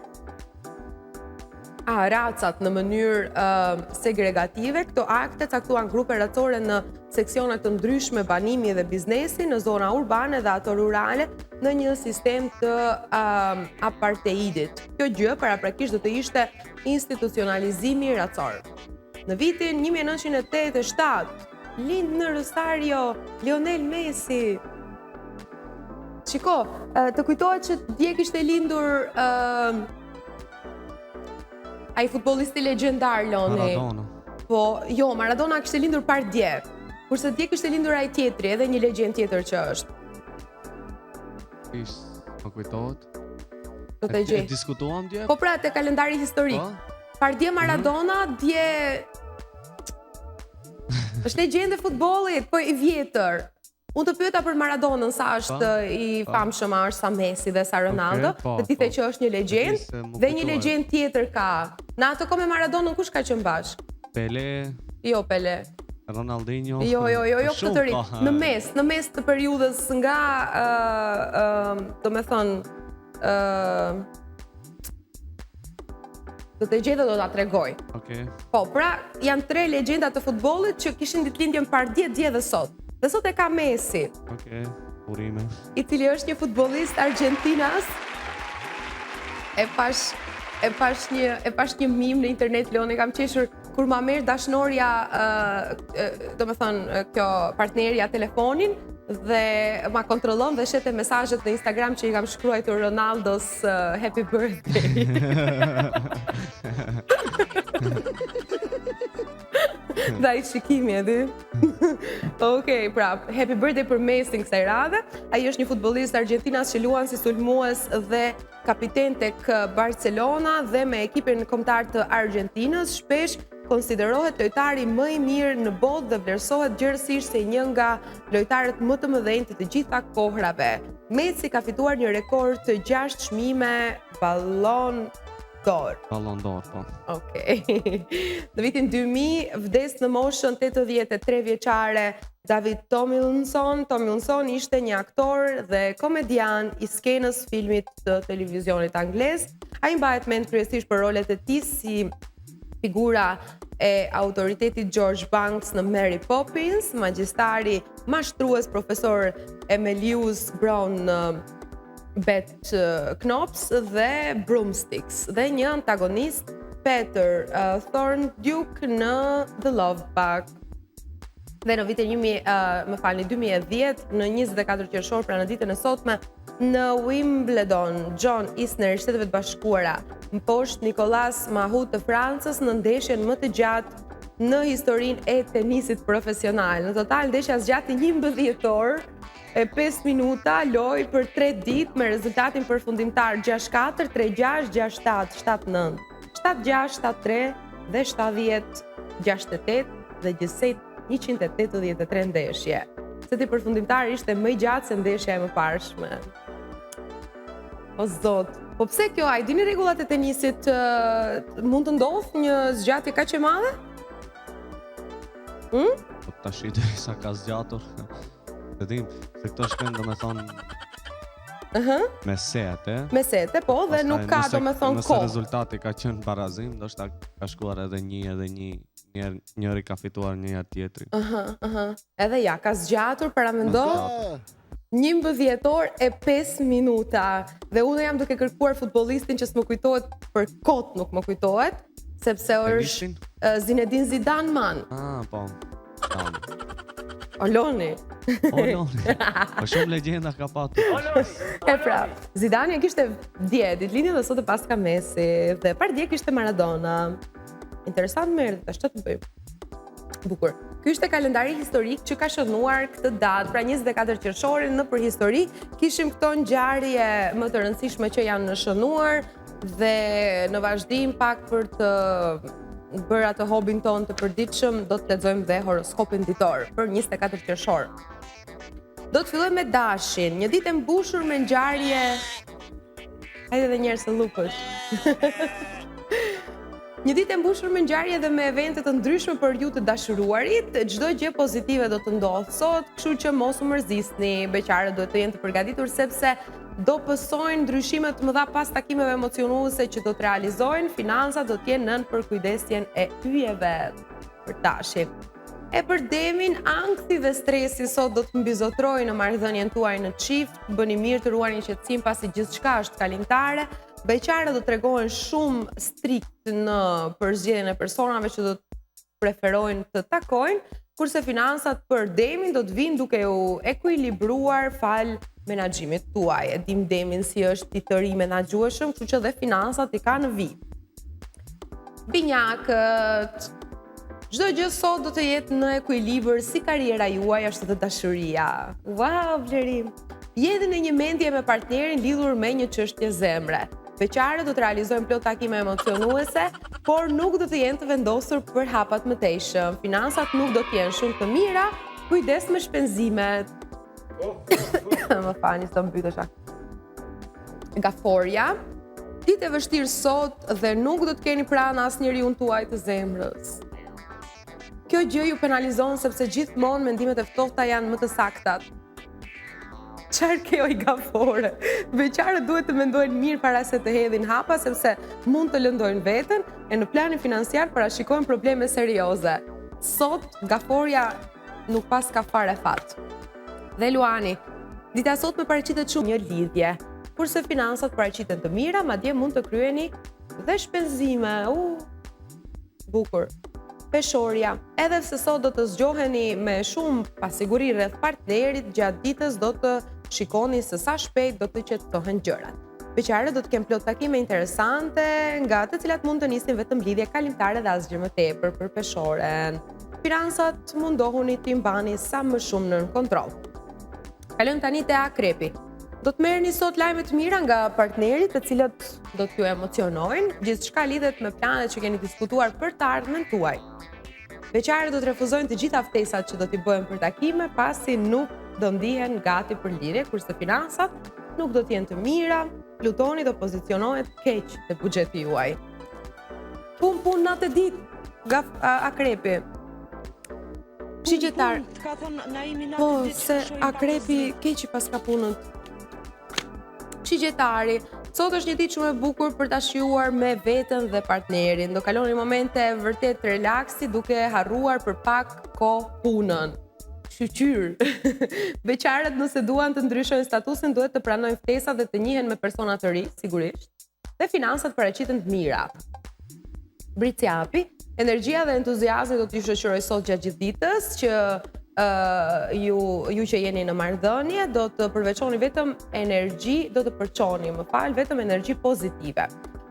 racat në mënyrë segregative. Këto akte caktuan grupe racore në seksione të ndryshme banimi dhe biznesi në zona urbane dhe ato rurale në një sistem të apartheidit. Kjo gjë paraprakisht do të ishte institucionalizimi racor. Në vitin 1987 lind në Rosario Lionel Messi. Shiko, të kujtohet që dje kishte lindur ai futbollisti legjendar Loni. Maradona. Po, jo, Maradona kishte lindur par dje. Kurse dje kishte lindur ai tjetri, edhe një legjend tjetër që është. Ish, më kujtohet. Do të gjej. E diskutuam dje? Po pra, te kalendari historik. Po? Par dje Maradona, dje është legjendë e futbollit, po i vjetër. Unë të pyeta për Maradonën sa është i famshëm, është sa Messi dhe sa Ronaldo, dhe ti the që është një legjend dhe një legjend tjetër ka. Në ato kohë me Maradonën kush ka qenë bashk? Pele. Jo Pele. Ronaldinho. Jo këtë të ri. Në mes të periudhës nga do me thënë do të gjeta do ta tregoj. Okej. Po, pra janë 3 legjenda të futbollit që kishin ditëlindjen par dje dhe sot. Dhe sot e ka Messi. Okej, urime. I cili është një futbollist Argentinas. E pash një meme në internet, Leoni, kam qeshur kur ma merr dashnorja, do me thënë kjo partnerja telefonin dhe ma kontrollon dhe shete mesazhet në Instagram që i kam shkruar Ronaldos happy birthday. Dhe ai shikimi e di. Okej, pra, happy birthday për Messi në kësaj radhe. Ai është një futbollist Argentinas që luan si sulmues dhe kapiten tek Barcelona dhe me ekipin kombëtar të Argentinës, shpesh konsiderohet lojtari më i mirë në botë dhe vlerësohet gjërësisht si një nga lojtarët më të mëdhenj të gjitha kohrave. Messi ka fituar një rekord të 6 çmime Ballon d'Or. Ballon d'Or, po. Okej. Në vitin 2000 vdes në moshën 83 vjeçare David Tomlinson. Tomlinson ishte një aktor dhe komedian i skenës filmit të televizionit anglez. Ai mbahet mend kryesisht për rolet e tij si figura e autoritetit George Banks në Mary Poppins, magjistari mashtrues profesor Emilius Brown në Bet Knops dhe Broomsticks, dhe një antagonist Peter Thornduke në The Love Bug. Dhe në vitin 2010, në 24 qershor, pra në ditën e sotme, në Wimbledon, John Isner i Shteteve të Bashkuara mposht Nicolas Mahut të Francës në ndeshjen më të gjatë në historinë e tenisit profesional. Në total, ndeshja zgjati 11 orë e 5 minuta, loj për 3 ditë me rezultatin përfundimtar 6-4, 3-6, 6-7, 7-9, 7-6, 7-3 dhe 70-68 dhe gjithsej 183 ndeshje. Seti përfundimtar ishte më i gjatë se ndeshja e mëparshme. O zot, po pse kjo, a i dini rregullat e tenisit mund të ndodhë një zgjatje kaq e madhe? Po tash derisa ka zgjatur. Të dim, se këto shkojnë do me thonë me sete. Me sete, po, dhe nuk ka do me thonë Nëse rezultati ka qenë barazim, do shta ka shkuar edhe njëri ka fituar njëja tjetri. Edhe ja, ka zgjatur, para mendo 11 orë e 5 minuta. Dhe unë jam duke kërkuar futbollistin që s'më kujtohet, për kot nuk më kujtohet, sepse është Zinedine Zidane man. Po. Oloni. Oloni. Po shumë legjenda ka patur. E pra, Zidane kishte dje, ditëlindjen dhe sot e pas ka Messi, dhe par dje kishte Maradona. Interesant me erdhët, ashtu të bëjmë. Bukur. Ky ishte kalendari historik që ka shënuar këtë datë, pra 24 qershorin në përhistori, kishim këto ngjarje më të rëndësishme që janë shënuar dhe në vazhdim pak për të bërë atë hobin ton të përditshëm, do të lexojmë dhe horoskopin ditor për 24 qershor. Do të fillojmë me dashin, një ditë e mbushur me ngjarje. Hajde edhe një herë se lupësh. Një ditë e mbushur me ngjarje dhe me evente të ndryshme për ju të dashuruarit, çdo gjë pozitive do të ndodhë sot, kështu që mos u mërzisni, beqarët duhet të jenë të përgatitur sepse do pësojnë ndryshime të mëdha pas takimeve emocionuese që do të realizojnë, financat do të jenë nën përkujdesjen e yjeve për tashin. E për demin, ankthi dhe stresi sot do të mbizotrojnë në marrëdhënien tuaj në çift, bëni mirë të ruani qetësim pasi gjithçka është kalimtare. Beqarët do të tregohen shumë strikt në përzgjedhjen e personave që do të preferojnë të takojnë, kurse financat për demin do të vinë duke u ekuilibruar fal menaxhimit tuaj. E dim demin si është i tëri menaxhueshëm, kështu që dhe financat i ka në vit. Binjakët, çdo gjë sot do të jetë në ekuilibër si karriera juaj ashtu edhe dashuria. Wow, Vlerim. Jeni në një mendje me partnerin lidhur me një çështje zemre. Beqarët do të realizojnë plot takime emocionuese, por nuk do të jenë të vendosur për hapa të mëtejshëm. Finansat nuk do të jenë shumë të mira, kujdes me shpenzimet. Më fani së mbytesha. Gaforja, ditë e vështirë sot dhe nuk do të keni pranë asnjëriun tuaj të zemrës. Kjo gjë ju penalizon sepse gjithmonë mendimet e ftohta janë më të saktat. Çfarë kjo i gafore? Beqarët duhet të mendojnë mirë para se të hedhin hapa sepse mund të lëndojnë veten e në planin financiar parashikojnë probleme serioze. Sot gaforja nuk pas ka fare fat. Dhe Luani, dita sot me paraqitet shumë një lidhje, kurse finansat paraqiten të mira, madje mund të kryeni dhe shpenzime. Bukur. Peshorja, edhe pse sot do të zgjoheni me shumë pasiguri rreth partnerit, gjatë ditës do të shikoni se sa shpejt do të qetësohen gjërat. Beqarët do të kenë plot takime interesante, nga të cilat mund të nisin vetëm lidhje kalimtare dhe asgjë më tepër për peshoren. Finansat mundohuni t'i mbani sa më shumë nën kontroll. Kalojmë tani te akrepi. Do të merrni sot lajme të mira nga partnerit, të cilët do t'ju emocionojnë, gjithçka lidhet me planet që keni diskutuar për të ardhmen tuaj. Beqarët do të refuzojnë të gjitha ftesat që do t'i bëhen për takime, pasi nuk do ndihen gati për lidhje, kurse finansat nuk do t'jenë të mira, Plutoni do pozicionohet keq te buxheti juaj. Pun natë ditë, akrepi. Shigjetar. Ka thonë Naimi natë Po, ditë se që shojmë akrepi keq pas ka punën. Shigjetari, sot është një ditë shumë e bukur për ta shijuar me veten dhe partnerin. Do kaloni momente vërtet relaksi duke harruar për pak kohë punën. Shqyr. Beqarët nëse duan të ndryshojnë statusin duhet të pranojnë ftesa dhe të njihen me persona të ri, sigurisht. Dhe finansat paraqiten të mira. Briciapi, energjia dhe entuziazmi do t'ju shoqëroj sot gjatë gjithë ditës që ju që jeni në marrëdhënie do të përveçoni vetëm energji, do të përçoni, vetëm energji pozitive.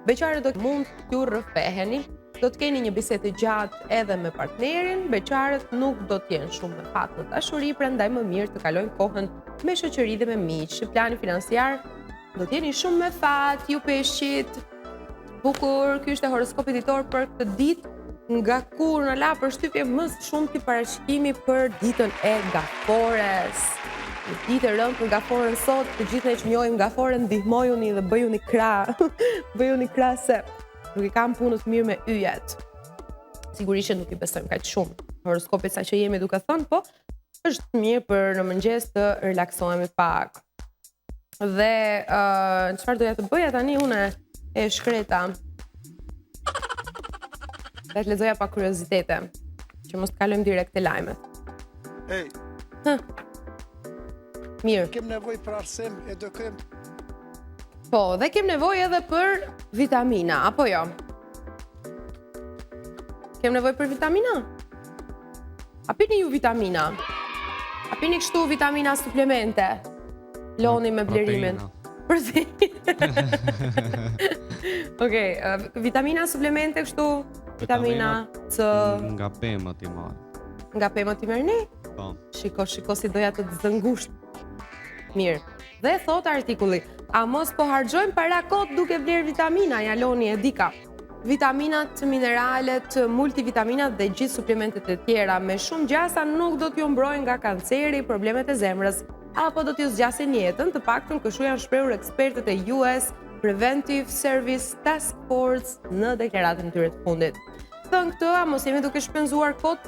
Beqarët do mund t'ju rrëfeheni, do të keni një bisedë të gjatë edhe me partnerin, beqarët nuk do t'jenë shumë me fat në dashuri, prandaj më mirë të kalojnë kohën me shoqëri dhe me miq. Në planin financiar do t'jeni shumë me fat, ju peshqit. Bukur, ky është horoskopi ditor për këtë ditë. Nga kur në la përshtypje më shumë ti parashikimi për ditën e Gafores. Një ditë e rëndë për Gaforen sot, të gjithë ne që njohim Gaforen, ndihmojuni dhe bëjuni krah. Bëjuni krah se nuk i kam punët mirë me yjet. Sigurisht nuk i besojmë kaq shumë horoskopit sa që jemi duke thënë, po është mirë për në mëngjes të relaksohemi pak. Dhe çfarë doja të bëja tani une e shkreta. Dhe të lexoja pa kuriozitete, që mos të kalojmë direkt te lajmet. Ej, Mirë. kem nevojë për arsim e do kem. Po, dhe kem nevojë edhe për vitamina, apo jo? Kem nevojë për vitamina? A pini ju vitamina? A pini kështu vitamina suplemente? Loni me blerimin. Okej, vitamina suplemente kështu, vitamina C. Nga pemët i marr. Nga pemët i merrni? Po. Shiko si doja të zëngusht. Mirë. Dhe thot artikulli, a mos po harxojmë para kot duke vlerë vitamina, ja Loni e dika. Vitaminat, mineralet, multivitaminat dhe gjithë suplementet e tjera me shumë gjasa nuk do t'ju mbrojnë nga kanceri, problemet e zemrës, apo do t'ju zgjasin jetën, të paktën kështu janë shprehur ekspertët e US Preventive Service Task Force në deklaratën e tyre të fundit. Thënë këtë, a mos jemi duke shpenzuar kohë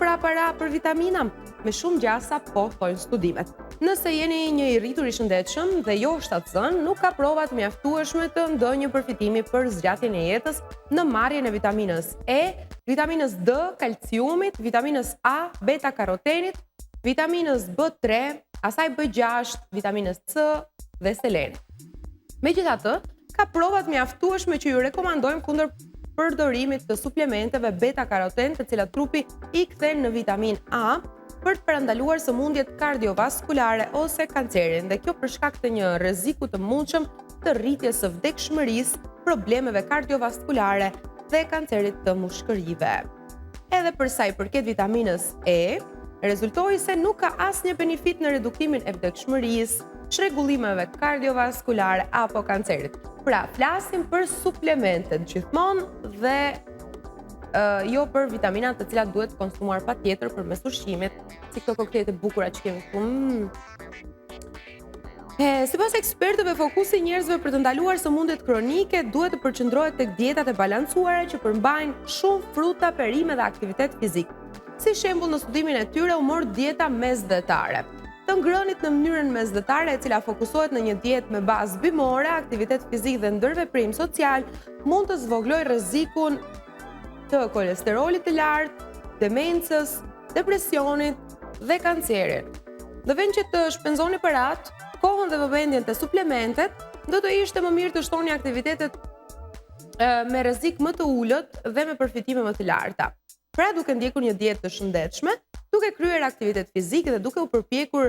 për vitamina? Me shumë gjasa po thojnë studimet. Nëse jeni një i rritur i shëndetshëm dhe jo shtatzën, nuk ka prova të mjaftueshme të ndonjë përfitimi për zgjatjen e jetës në marrjen e vitaminës E, vitaminës D, kalciumit, vitaminës A, beta-karotenit, vitaminës B3, asaj B6, vitaminës C dhe selenit. Megjithatë, ka prova të mjaftueshme që ju rekomandojmë kundër përdorimit të suplementeve beta-karoten të cilat trupi i kthen në vitamin A për të parandaluar sëmundjet kardiovaskulare ose kancerin, dhe kjo për shkak të një rreziku të mundshëm të rritjes së vdekshmërisë, problemeve kardiovaskulare dhe kancerit të mushkërive. Edhe për sa i përket vitaminës E, rezultoi se nuk ka asnjë benefit në reduktimin e vdekshmërisë, çrregullimeve kardiovaskulare apo kancerit. Pra, flasim për suplementet gjithmonë dhe jo për vitaminat të cilat duhet konsumuar patjetër përmes ushqimit, si këto koktejlet e bukura që kemi këtu. Sipas ekspertëve, fokusi i njerëzve për të ndaluar sëmundjet kronike duhet të përqendrohet tek dietat e balancuara që përmbajnë shumë fruta, perime dhe aktivitet fizik. Si shembull, në studimin e tyre u mor dieta mesdhetare. Të ngrënit në mënyrën mesdhetare, e cila fokusohet në një dietë me bazë bimore, aktivitet fizik dhe ndërveprim social, mund të zvoglojë rrezikun të kolesterolit të lartë, demencës, depresionit dhe kancerit. Në vend që të shpenzoni parat, kohën dhe vëmendjen te suplementet, do të ishte më mirë të shtoni aktivitetet me rrezik më të ulët dhe me përfitime më të larta. Pra, duke ndjekur një dietë të shëndetshme, duke kryer aktivitet fizik dhe duke u përpjekur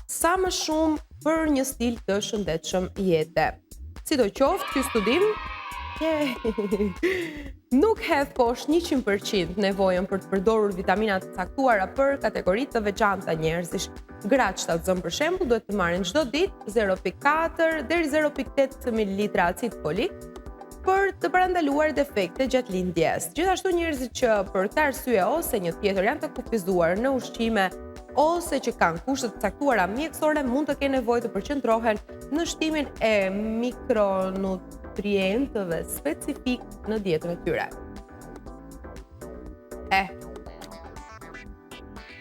sa më shumë për një stil të shëndetshëm jete. Sidoqoftë, ky studim nuk hedh poshtë 100% nevojën për të përdorur vitamina të caktuara për kategori të veçanta njerëzish. Gratë shtatzën për shembull duhet të marrin çdo ditë 0.4 deri 0.8 ml acid folik për të parandaluar defekte gjatë lindjes. Gjithashtu njerëzit që për këtë arsye ose një tjetër janë të kufizuar në ushqime ose që kanë kushte të caktuara mjekësore mund të kenë nevojë të përqendrohen në shtimin e mikronutrientëve specifik në dietën e tyre.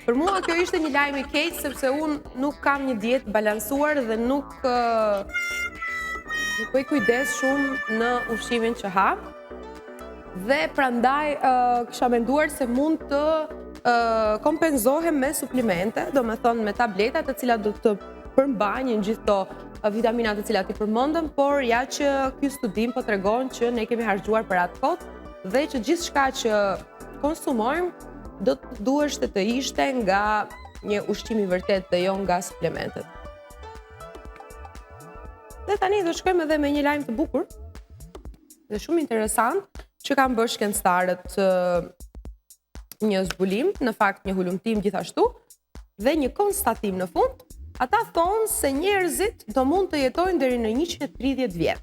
Për mua kjo ishte një lajm i keq sepse unë nuk kam një dietë balancuar dhe nuk po i kujdes shumë në ushqimin që ha. Dhe prandaj kisha menduar se mund të kompenzohem me suplemente, do me thonë me tabletat të cilat do të përmbajnë gjithë to vitaminat të cilat i përmendëm, por ja që ky studim po tregon që ne kemi harxuar për atë kohë dhe që gjithçka që konsumojmë do të duhet të ishte nga një ushqim i vërtet dhe jo nga suplementet. Dhe tani do shkojmë edhe me një lajm të bukur dhe shumë interesant që kanë bërë shkencëtarët një zbulim, në fakt një hulumtim gjithashtu, dhe një konstatim në fund. Ata thonë se njerëzit do mund të jetojnë deri në 130 vjet.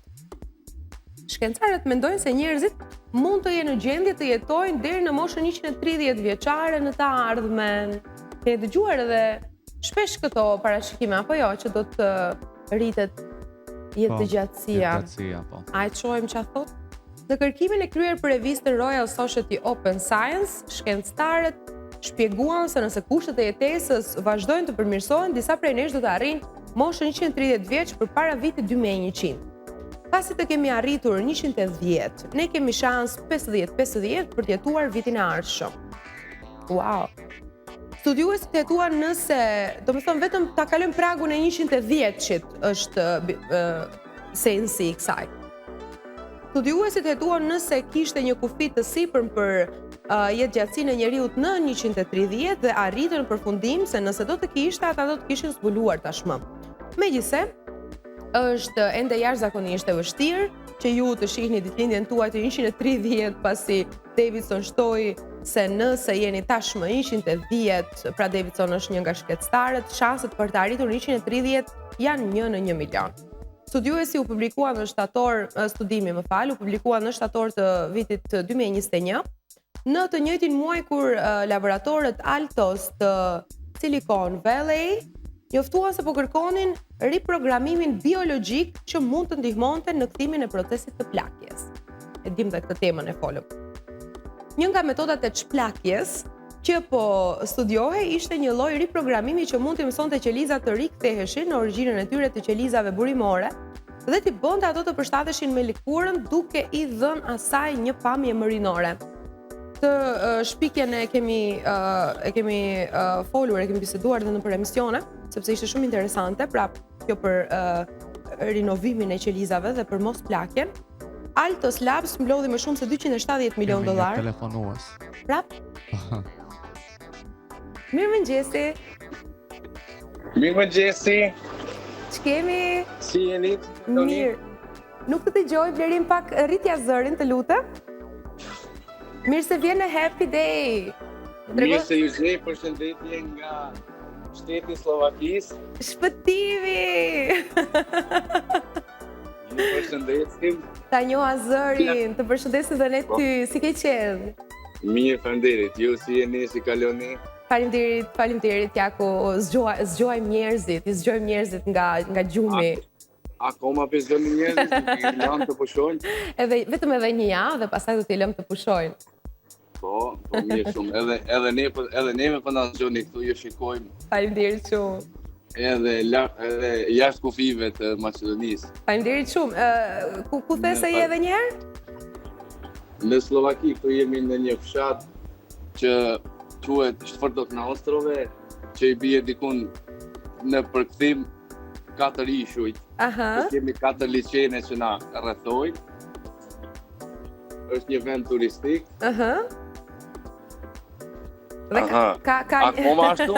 Shkencëtarët mendojnë se njerëzit mund të jenë në gjendje të jetojnë deri në moshën 130 vjeçare në të ardhmen. Ke dëgjuar edhe shpesh këto parashikime apo jo, që do të rritet jetëgjatësia. Po. A e çojmë çfarë thotë? Në kërkimin e kryer për revistën Royal Society Open Science, shkencëtarët shpjeguan se nëse kushtet e jetesës vazhdojnë të përmirësohen, disa prej nesh do të arrijnë moshën 130 vjeç përpara vitit 2100. Pasi të kemi arritur 110, ne kemi shans 50-50 për të jetuar vitin e ardhshëm. Wow. Studiuesit hetuan nëse, domethënë vetëm ta kalojmë pragun e 110-shit është sensi i kësaj. Studiuesit hetuan nëse kishte një kufi të sipërm për jetë gjatësinë e njeriut në 130 dhe arritën në përfundim se nëse do të kishte, ata do të kishin zbuluar tashmë. Megjithse, është ende jashtëzakonisht e vështirë që ju të shihni ditëlindjen tuaj të 130 pasi Davidson shtoi se nëse jeni tashmë 110, pra Davidson është një nga shkencëtarët, shanset për të arritur 130 janë 1 në 1 milion. Studiuesi u publikua në studimi u publikua në shtator të vitit 2021, në të njëjtin muaj kur laboratorët Altos të Silicon Valley njoftuan se po kërkonin riprogramimin biologjik që mund të ndihmonte në kthimin e procesit të plakjes. E dim dhe këtë temën e folëm. Një nga metodat e çplakjes që po studiohej ishte një lloj riprogramimi që mund të mësonte qelizat të riktheheshin në origjinën e tyre të qelizave burimore dhe t'i bënte ato të përshtateshin me lëkurën duke i dhënë asaj një pamje mërinore. Të shpikjen e kemi folur, e kemi biseduar dhe në për emisione, sepse ishte shumë interesante, pra kjo për rinovimin e qelizave dhe për mos plakjen. Altos Labs mblodhi më shumë se 270 milion dollar. Kemi një telefonues. Prap? Mirëmëngjesi. Mirëmëngjesi. Ç'kemi? Si jeni? Mirë. Nuk të dëgjoj, Blerin, pak rritja zërin, të lutem. Mirë se vjen në Happy Day. Mirë se ju gjej, përshëndetje nga shteti Slovakisë. Shpëtimi! Ju përshëndesim. Ta njoha zërin, të përshëndesim dhe ne ty, si ke qenë? Mirë, faleminderit. Ju si jeni, si kaloni? Faleminderit Jako, zgjojmë njerëzit nga gjumi. Akoma pëzdoni njerëzit, i lëmë të pushojnë? Vetëm edhe një javë dhe pastaj do t'i lëmë të pushojnë. Po mirë shumë. Edhe neve po na zgjoni këtu, ju shikojmë. Faleminderit shumë. Edhe jashtë kufive të Maqedonisë. Faleminderit shumë. Ku the se je edhe një herë? Në Slovaki këtu jemi në një fshat që quhet Shtërdok në Ostrove, që i bie dikun në përkthim 4 ishujt. Kemi 4 liçene që na rrethojnë. Është një vend turistik. Akoma ashtu,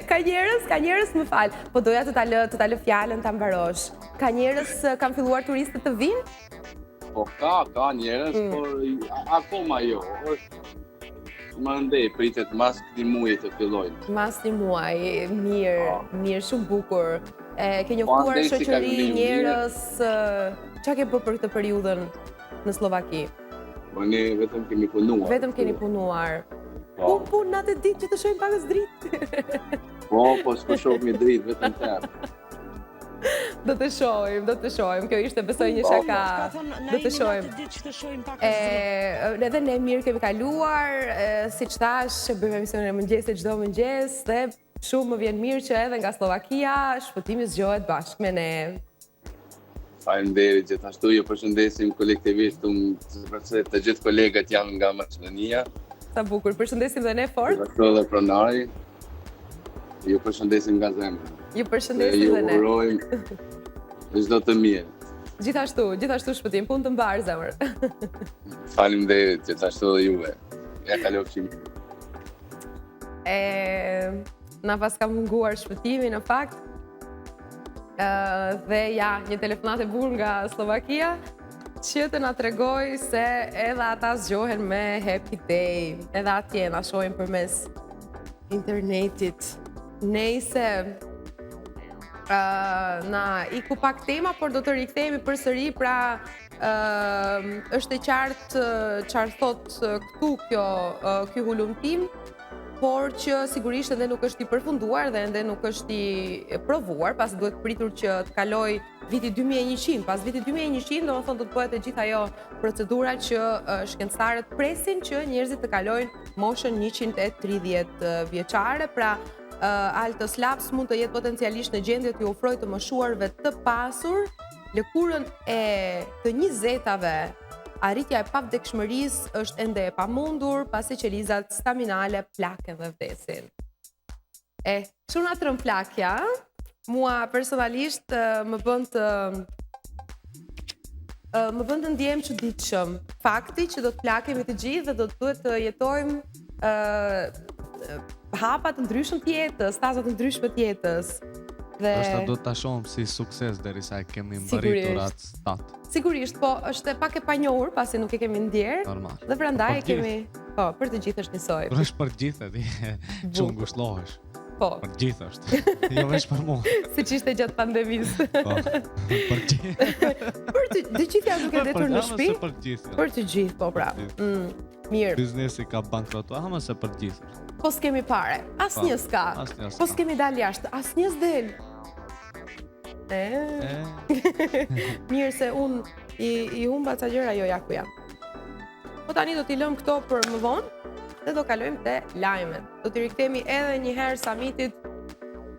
Ka njerëz, më fal, po doja të ta lë fjalën ta mbarosh. Ka njerëz, kanë filluar turistët të vinë? Po ka njerëz, por akoma jo. Më ndej, pritet mas këtij muaji të fillojnë. Mas një muaj, mirë, shumë bukur. Ke njoftuar shoqëri, njerëz, ç'a ke bërë për këtë periudhën në Slovaki? Po ne vetëm kemi punuar. Vetëm keni punuar. Po natë ditë që të shohim pakës dritë. Po s'po shohim dritë, vetëm terë. Do të shohim. Kjo ishte besoj një shaka. Do të shohim. Edhe ne mirë kemi kaluar, siç thash, bëjmë emisionin e mëngjesit çdo mëngjes dhe shumë më vjen mirë që edhe nga Slovakia shpëtimi zgjohet bashkë me ne. Faleminderit, gjithashtu ju përshëndesim kolektivisht, sepse të gjithë kolegat janë nga Maqedonia. Sa bukur, përshëndesim dhe ne fort. Gjithashtu dhe pronari. Ju përshëndesim nga zemra. Ju përshëndesim dhe ne. Ju urojmë çdo të mirë. Gjithashtu shpëtim, punë të mbar zemër. Faleminderit, gjithashtu dhe juve. Ja kalofshim. Na pas ka munguar shpëtimi në fakt. Dhe ja, një telefonat e bukur nga Slovakia që të na tregoj se edhe ata zgjohen me Happy Day. Edhe atje na shohin përmes internetit. Nejse, na iku pak tema, por do të rikthehemi përsëri, pra është e qartë çfarë thot këtu ky hulumtim, por që sigurisht ende nuk është i përfunduar dhe ende nuk është i provuar, pasi duhet pritur që të kaloj viti 2100. Pas viti 2100, domethënë do të bëhet e gjithë ajo procedura që shkencëtarët presin që njerëzit të kalojnë moshën 130 vjeçare, pra Altos Labs mund të jetë potencialisht në gjendje të ofrojë të moshuarve të pasur lëkurën e të 20-tave. Arritja e pavdekshmërisë është ende e pamundur, pasi qelizat staminale plaken dhe vdesin. Kështu na trëm plakja, mua personalisht më bën më bën të ndjem çuditshëm. Fakti që do të plakemi të gjithë dhe do të duhet të jetojmë hapa të ndryshëm të jetës, staza të ndryshme të jetës. Dhe Është do ta shohim si sukses derisa e kemi mbërritur atë stat. Sigurisht, po është pak e panjohur pasi nuk e kemi ndjer. Normal. Dhe prandaj Për kemi, po, për të gjithë është njësoj. Kur është për gjithë ti çu ngushëllohesh. Po, Për gjithë është. Jo vetëm për mua. siç ishte gjatë pandemisë. Po. Për gjithë. Për të gjithë janë duke detur në shtëpi. Për gjithë. Për të gjithë, po pra. Mirë. Biznesi ka bankrotuar, ama se për gjithë. Po s'kemi pare, asnjë s'ka. Asnjë s'ka. Po s'kemi dalë jashtë, asnjë s'del. Mirë se unë i humba ca gjëra jo ja ku jam. Po tani do t'i lëm këto për më vonë dhe do kalojmë te lajmet. Do t'i rikthehemi edhe një herë summitit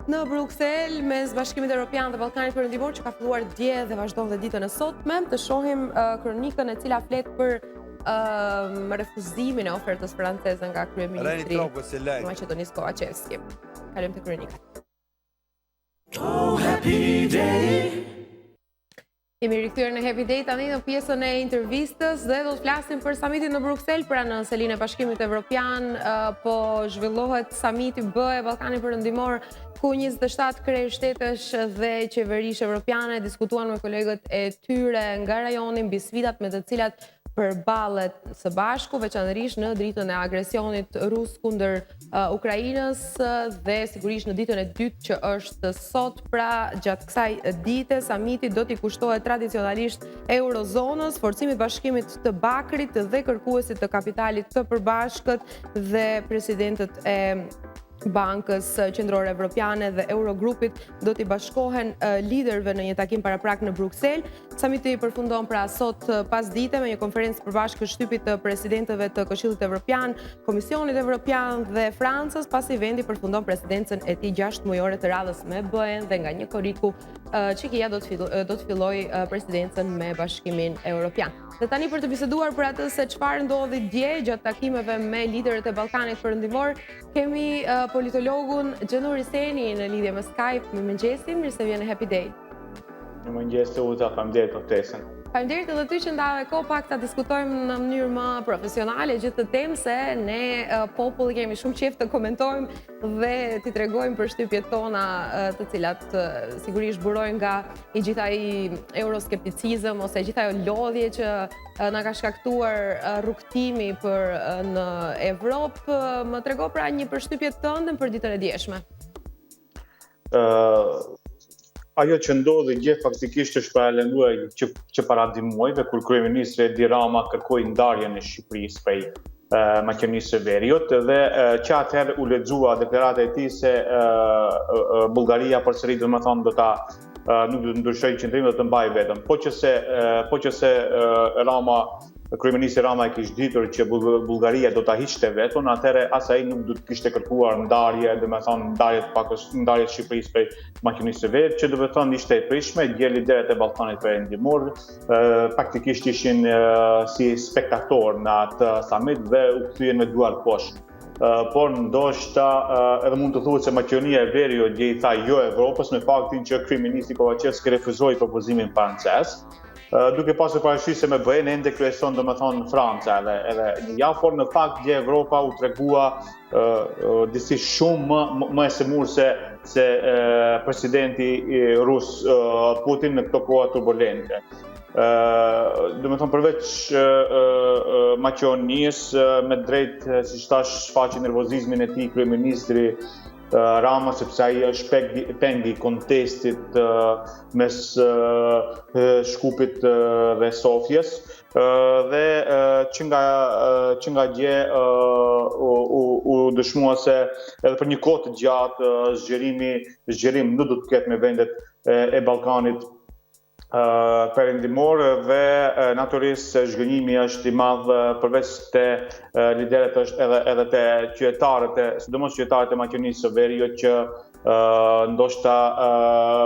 në Bruksel mes Bashkimit Evropian dhe Ballkanit Perëndimor që ka filluar dje dhe vazhdon dhe ditën e sotme. Të shohim kronikën e cila flet për refuzimin e ofertës franceze nga kryeministri i Maqedonisë Kovacevski. Kalojmë te kronika. Oh, happy day. Jemi rikthyer në Happy Day tani në pjesën e intervistës dhe do të flasim për summitin në Bruksel, pra në selinë e Bashkimit Evropian po zhvillohet summiti BE Ballkani Perëndimor ku 27 kryeështetesh dhe qeverish evropiane diskutuan me kolegët e tyre nga rajoni mbi sfidat me të cilat përballet së bashku, veçanërisht në dritën e agresionit rus kundër Ukrainës dhe sigurisht në ditën e dytë që është sot. Pra, gjatë kësaj dite, summiti do t'i kushtohet tradicionalisht eurozonës, forcimit bashkimit të bakrit dhe kërkuesit të kapitalit të përbashkët dhe presidentët e Bankës Qendrore Evropiane dhe Eurogrupit do t'i bashkohen liderëve në një takim paraprak në Bruksel. Summiti përfundon pra sot pasdite me një konferencë përbashkët shtypit të presidentëve të Këshillit Evropian, Komisionit Evropian dhe Francës, pasi vendi përfundon presidencën e tij 6 mujore të radhës me BE-n dhe nga një koriku Çekia do të fillojë presidencën me Bashkimin Evropian. Dhe tani për të biseduar për atë se çfarë ndodhi dje gjatë takimeve me liderët e Ballkanit Perëndimor, kemi politologun Xhenur Iseni në lidhje me Skype. Mirëmëngjesi, mirë se vjen në Happy Day. Mirëmëngjes Uza, faleminderit për ftesën. Faleminderit edhe ty që ndave kohë pak ta diskutojmë në mënyrë më profesionale gjithë të temë, se ne populli kemi shumë qejf të komentojmë dhe t'i tregojmë për shtypjet tona të cilat sigurisht burojnë nga i gjitha i euroskepticizëm ose gjitha ajo lodhje që na ka shkaktuar rrugtimi për në Evropë. Më trego pra një përshtypje tënde për ditën e djeshme. Ajo që ndodhi dje faktikisht është paralenduar që para dy muajve kur kryeministri Edi Rama kërkoi ndarjen e Shqipërisë prej Maqedonisë së Veriut dhe që atëherë u lexua deklarata e tij se Bullgaria përsëri domethënë do ta nuk do të ndryshojë qendrimin, do të mbajë vetëm. Po që se kryeministri Rama e kishte ditur që Bullgaria do ta hiqte vetën, atëherë as ai nuk do të kishte kërkuar ndarje, domethënë ndarje të Shqipërisë prej Maqedonisë së Veriut, që domethënë ishte e prishme. Dje liderët e Ballkanit Perëndimor praktikisht ishin si spektator në atë summit dhe u kthyen me duar poshtë. Por ndoshta edhe mund të thuhet se Maqedonia e Veriut dje i tha jo Evropës, me faktin që kryeministri Kovacevski refuzoi propozimin francez. Duke pasur parasysh se me BE-n ende kryeson domethënë Franca edhe ja, por në fakt dje Evropa u tregua disi shumë më e semur se presidenti rus Putin në këto koha turbulente. Domethënë përveç Maqedonisë, me drejt siç thash shfaqi nervozizmin e tij kryeministri Rama, sepse ai është pendi i kontestit mes Shkupit dhe Sofjes dhe që nga dje u dëshmua se edhe për një kohë të gjatë zgjerim nuk do të ketë me vendet e Ballkanit Perëndimor dhe natyrisht zhgënjimi është i madh përveç te liderët është edhe te qytetarët, sidomos qytetarët e Maqedonisë së Veriut që ndoshta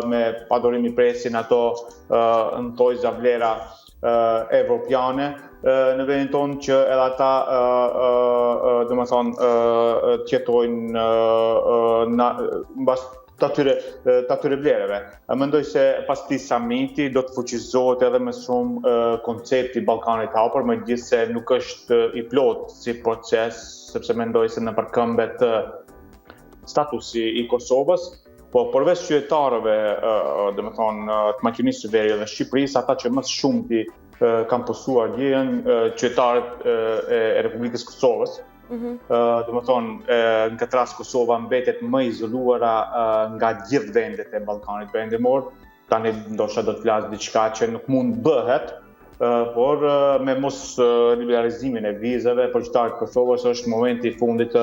me padurim i presin ato ntojza vlera evropiane në vendin tonë që edhe ata domethënë të jetojnë mbas të atyre vlerave. Mendoj se pas këtij samiti do të fuqizohet edhe më shumë koncepti Ballkanit të hapur, megjithse nuk është i plot si proces, sepse mendoj se në përkëmbet statusi i Kosovës, po përveç qytetarëve, domethënë të maqinisë së veriut dhe Shqipërisë, ata që më shumti kanë posuar janë qytetarët e Republikës Kosovës. Domethënë në këtë rast Kosova mbetet më izoluara nga gjithë vendet e Ballkanit Perëndimor. Tani ndoshta do të flas diçka që nuk mund bëhet, por me mos liberalizimin e vizave për qytetarët e Kosovës është momenti i fundit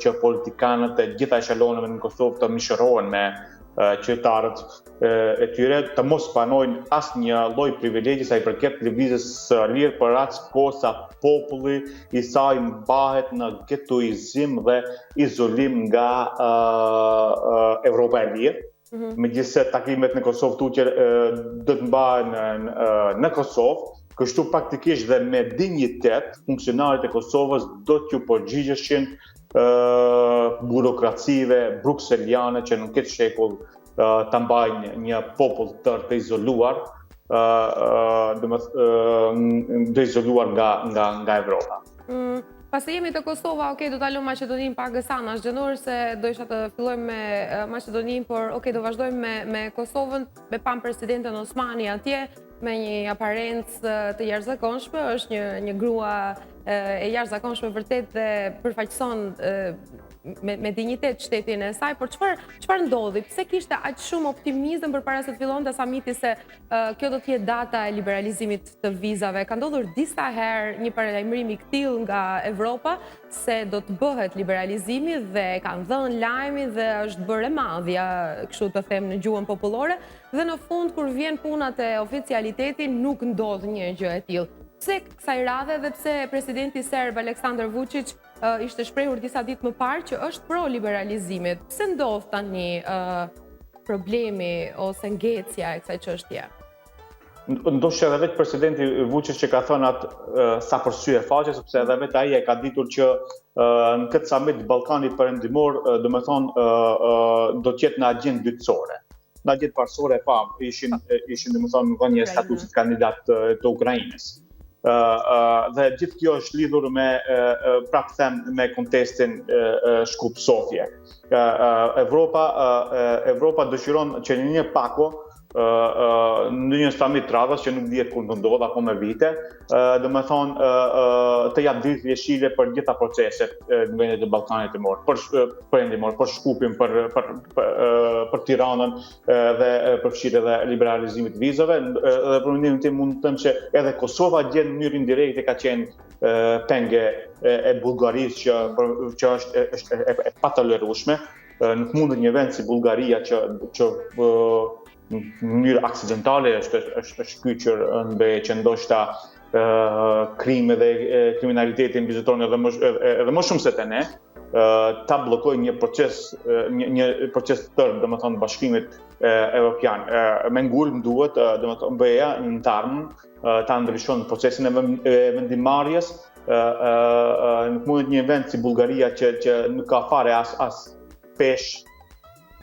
që politikanët e gjitha eshaloneve në Kosovë të mishërohen me qytetarët e tyre, të mos banojnë asnjë lloj privilegji sa i përket lëvizjes së lirë për aq kohë sa populli i saj mbahet në getuizim dhe izolim nga Evropa e Lirë. Megjithse takimet në Kosovë tutje do të mbahen në Kosovë, kështu praktikisht dhe me dinjitet, funksionarët e Kosovës do t'ju përgjigjeshin burokracive brukseliane që nuk ketë shekull të mbajnë një popull tërë të izoluar, të izoluar nga Evropa. Pasi jemi të Kosova, do ta lëm Maqedoninë pak anash gjënor, se do isha të fillojmë me Maqedoninë, por do vazhdojmë me Kosovën, me pam presidenten Osmani atje, me një aparencë të jashtëzakonshme, është një grua e jashtëzakonshme vërtet dhe përfaqëson me dinjitet shtetin e saj, por çfarë ndodhi? Pse kishte aq shumë optimizëm përpara se të fillonte samiti se kjo do të jetë data e liberalizimit të vizave? Ka ndodhur disa herë një paralajmërim i tillë nga Evropa se do të bëhet liberalizimi dhe kanë dhënë lajmin dhe është bërë madhja, kështu të them në gjuhën popullore, dhe në fund kur vjen puna te oficialiteti nuk ndodh një gjë e tillë. Pse kësaj radhe dhe pse presidenti serb Aleksandar Vučić ishte shprehur disa ditë më parë që është pro liberalizimit? Pse ndodh tani problemi ose ngecja e kësaj çështje? Ndoshta edhe vetë presidenti Vučić që ka thënë atë sa për sy e faqe, sepse edhe vetë ai e ka ditur që në këtë samit Ballkani Perëndimor, domethënë do të jetë në agjendë dytësore. Në agjendë parësore ishin domethënë në vënie statusit kandidat të Ukrainës. Dhe gjithë kjo është lidhur me kontestin Shkup-Sofje. Evropa dëshiron që në një pako në një samit radhës që nuk dihet kur do ndodh apo me vite, domethënë të jap dritë jeshile për gjitha proceset në vendet e Ballkanit Perëndimor, për Shkupin, për Tiranën dhe përfshirë edhe liberalizimit të vizave. Dhe për mendimin tim mund të them që edhe Kosova gjen në mënyrë indirekte ka qenë penge e Bullgarisë që është e patolerueshme. Nuk mundet një vend si Bullgaria që në mënyrë aksidentale është shkyqur në be që ndoshta krime dhe kriminalitetin vizitorin edhe më shumë se te ne, ta bllokojnë një proces tërë, domethënë bashkimit evropian. Me ngulm duhet, domethënë BE-ja intern ta ndryshon procesin e vendimarrjes. Nuk mundet një vend si Bullgaria që nuk ka fare as pesh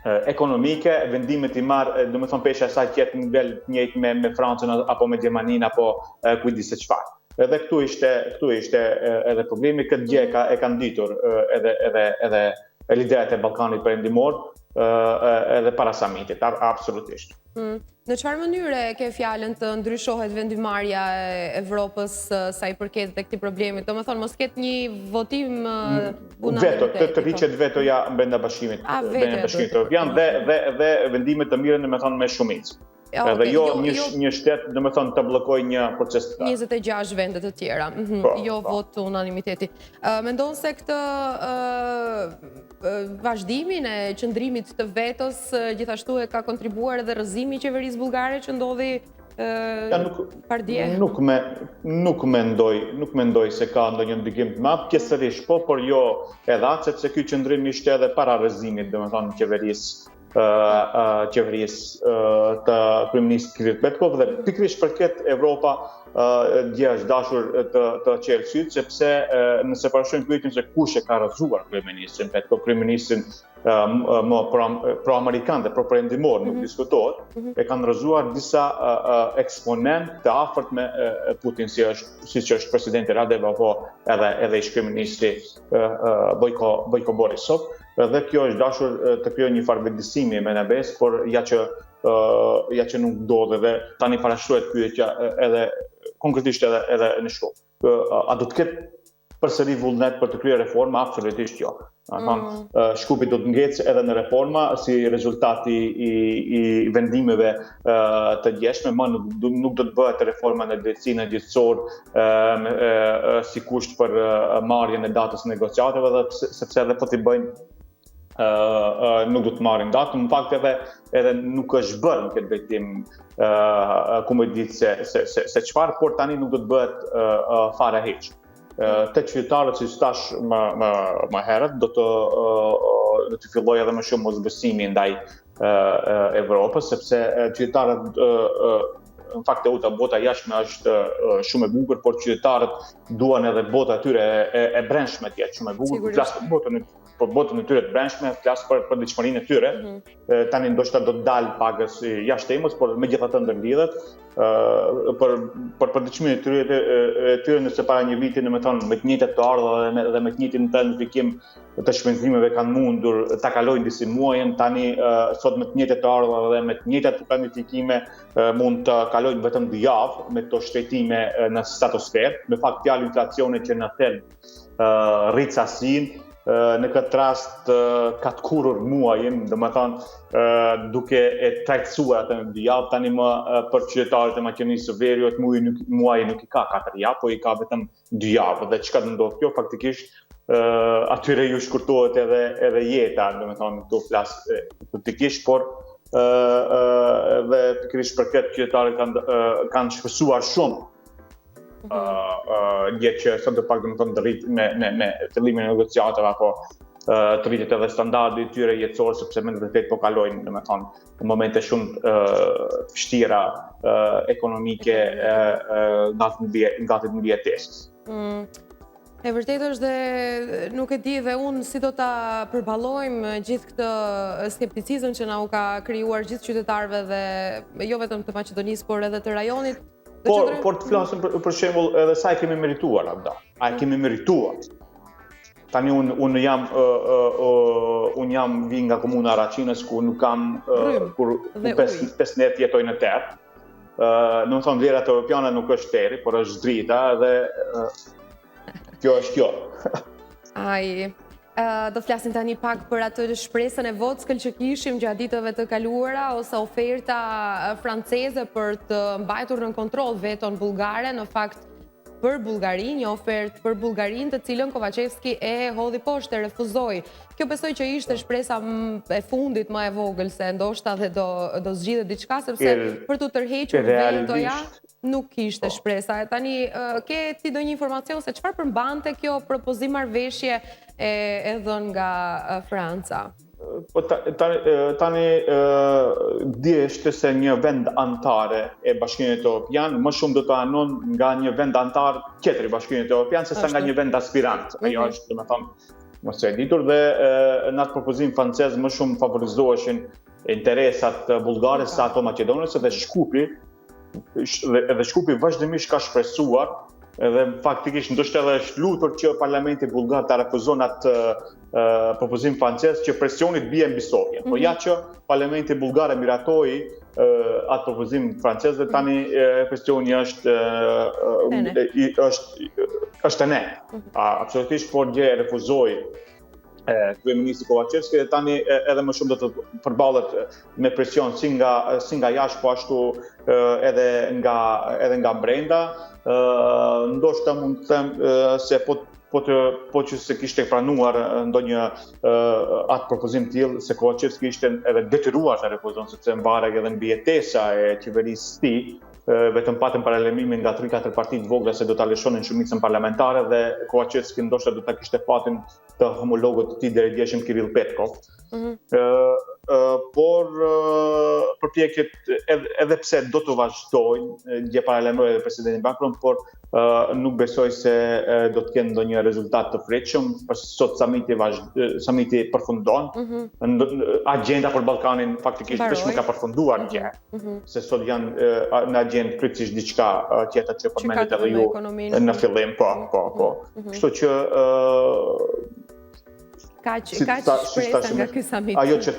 ekonomike, vendimet i marrë, domethënë pesha e saj të jetë në nivel të njëjtë me Francën apo me Gjermaninë apo kujdise çfarë. Edhe këtu ishte edhe problemi, këtë gjë e kanë ditur edhe liderët e Ballkanit Perëndimor edhe para samitit, absolutisht. Në çfarë mënyre ke fjalën të ndryshohet vendimarrja e Evropës sa i përket këtij problemi? Domethënë mos ketë një votim veto, të rriqet vetoja brenda bashkimit evropian dhe vendimet të mirën domethënë me shumicë. Edhe jo një shtet domethënë të bllokojë një proces të tillë. 26 vende të tjera, jo vot unanimiteti. Mendon se këtë vazhdimin e qëndrimit të vetos gjithashtu e ka kontribuar edhe rrëzimi i qeverisë bullgare që ndodhi pardje? Nuk mendoj se ka ndonjë ndikim të madh, pjesërisht por jo edhe atë, sepse ky qëndrim ishte edhe para rrëzimit, domethënë qeverisë qeverisë të kryeministit Kirit Petkov dhe pikërisht për këtë Evropa dje është dashur të qelë sytë, sepse nëse parashojmë pyetjen se kush e ka rrëzuar kryeministrin Petkov, kryeministrin më pro-amerikan dhe pro-perëndimor, nuk diskutohet, e kanë rrëzuar disa eksponent të afërt me Putin, siç është presidenti Radev apo edhe ish-kryeministri Bojko Borisov. Dhe kjo është dashur të krijojë një farë vetëdijsimi me nebes, por ja që nuk ndodhe dhe tani parashtrohet pyetja edhe konkretisht edhe në Shkup. A do të ketë përsëri vullnet për të kryer reforma? Absolutisht jo. Shkupi do të ngecë edhe në reforma si rezultati i vendimeve të djeshme, nuk do të bëhet reforma në drejtsinë gjithësor si kusht për marrjen e datës negociatave, sepse edhe po t'i bëjnë nuk do të marrin datën. Në fakt edhe nuk është bërë në këtë drejtim, ku më ditë se çfarë, por tani nuk do të bëhet fare hiç. Të qytetarët, si thash më herët, do të fillojë edhe më shumë mosbesimi ndaj Evropës, sepse qytetarët në fakt bota jashtme është shumë e bukur, por qytetarët duan edhe bota e tyre e brendshme të jetë shumë e bukur. Flas për botën e tyre të brendshme, flas për përditshmërinë e tyre. Tani ndoshta do të dalë pagës jashtë temës, por megjithatë ndërlidhet për përditshmërinë e tyre nëse para një viti, domethënë me të njëjtat të ardha dhe me të njëjtin planifikim të shpenzimeve kanë mundur ta kalojnë disi muajin, tani sot me të njëjtat të ardha dhe me të njëjtat planifikime mund të kalojnë vetëm 2 javë me këto shtetime në stratosferë. Me fakt fjalë inflacioni që në thelb rrit sasinë, në këtë rast ka të kurrur muajin, domethënë duke e trajtësuar atë në 2 javë, tani më për qytetarët e Maqedonisë së Veriut muaji nuk i ka 4 javë, po i ka vetëm 2 javë. Dhe çka do ndodh kjo faktikisht atyre ju shkurtohet edhe jeta, domethënë këtu flas hipotetikisht, por dhe pikërisht për këtë qytetarët kanë shpësuar shumë dje që sot të pak domethënë të rrit me fillimin e negociatave apo të rritet edhe standardi i tyre jetësor, sepse me të vërtetë po kalojnë domethënë në momente shumë vështira ekonomike gati të mbijetesës. E vërtetë është dhe nuk e di dhe unë si do ta përballojmë gjithë këtë skepticizëm që na u ka krijuar gjithë qytetarëve dhe jo vetëm të Maqedonisë, por edhe të rajonit. Por të flasim për shembull edhe sa e kemi merituar, Abda. A e kemi merituar? Tani unë jam vi nga komuna Raçinës ku nuk kam kur 15 jetoj në terr. Domethënë vlerat europiane nuk është terri, por është drita dhe kjo është kjo. Do flasim tani pak për atë shpresën e vockël që kishim gjatë ditëve të kaluara ose oferta franceze për të mbajtur në kontroll veton bullgare, në fakt për Bullgari, një ofertë për Bullgarinë, të cilën Kovacevski e hodhi poshtë, e refuzoi. Kjo besoj që ishte shpresa e fundit më e vogël, se ndoshta dhe do zgjidhet diçka, sepse për të tërhequr vetoja nuk kishte shpresa. Tani ke ti ndonjë informacion se çfarë përmbante kjo propozim marrëveshje e dhënë nga Franca? Tani djeshte se një vend antare e Bashkimit Evropian më shumë do të anon nga një vend antar tjetër i Bashkimit Evropian sesa nga një vend aspirant. Ajo është, domethënë, mos e ditur dhe në atë propozim francez më shumë favorizoheshin interesat bullgare sa ato maqedonese dhe Shkupi vazhdimisht ka shpresuar edhe faktikisht ndoshta edhe është lutur që Parlamenti bullgar ta refuzon atë propozim francez që presioni të bie mbi Sofjen. Po ja që Parlamenti bullgar e miratoi atë propozim francez dhe tani presioni është ne. Absolutisht, por dje refuzoi kryeministri Kovacevski dhe tani edhe më shumë do të përballet me presion si nga jashtë, po ashtu edhe nga brenda. Ndoshta mund të them se po që se kishte pranuar ndonjë atë propozim të tillë, se Kovacevski ishte edhe detyruar ta refuzon, sepse mbarek edhe mbi jetesa e qeverisë së tij, vetëm patën paralajmërimin nga 3-4 partitë vogla se do ta lëshonin shumicën parlamentare dhe Kovacevski ndoshta do ta kishte fatin të homologut të tij deri djeshëm Kirill Petkov. Por përpjekjet edhe pse do të vazhdojnë dje paralajmëroi edhe presidenti Macron, por nuk besoj se do të kenë ndonjë rezultat të pritshëm, sot samiti përfundon. Agjenda për Ballkanin faktikisht vetëm ka përfunduar gjë, se sot janë në agjendë kryesisht diçka tjetër që përmendet edhe ju në fillim, po. Kështu që Kaq shpresa nga ky samit. Ajo që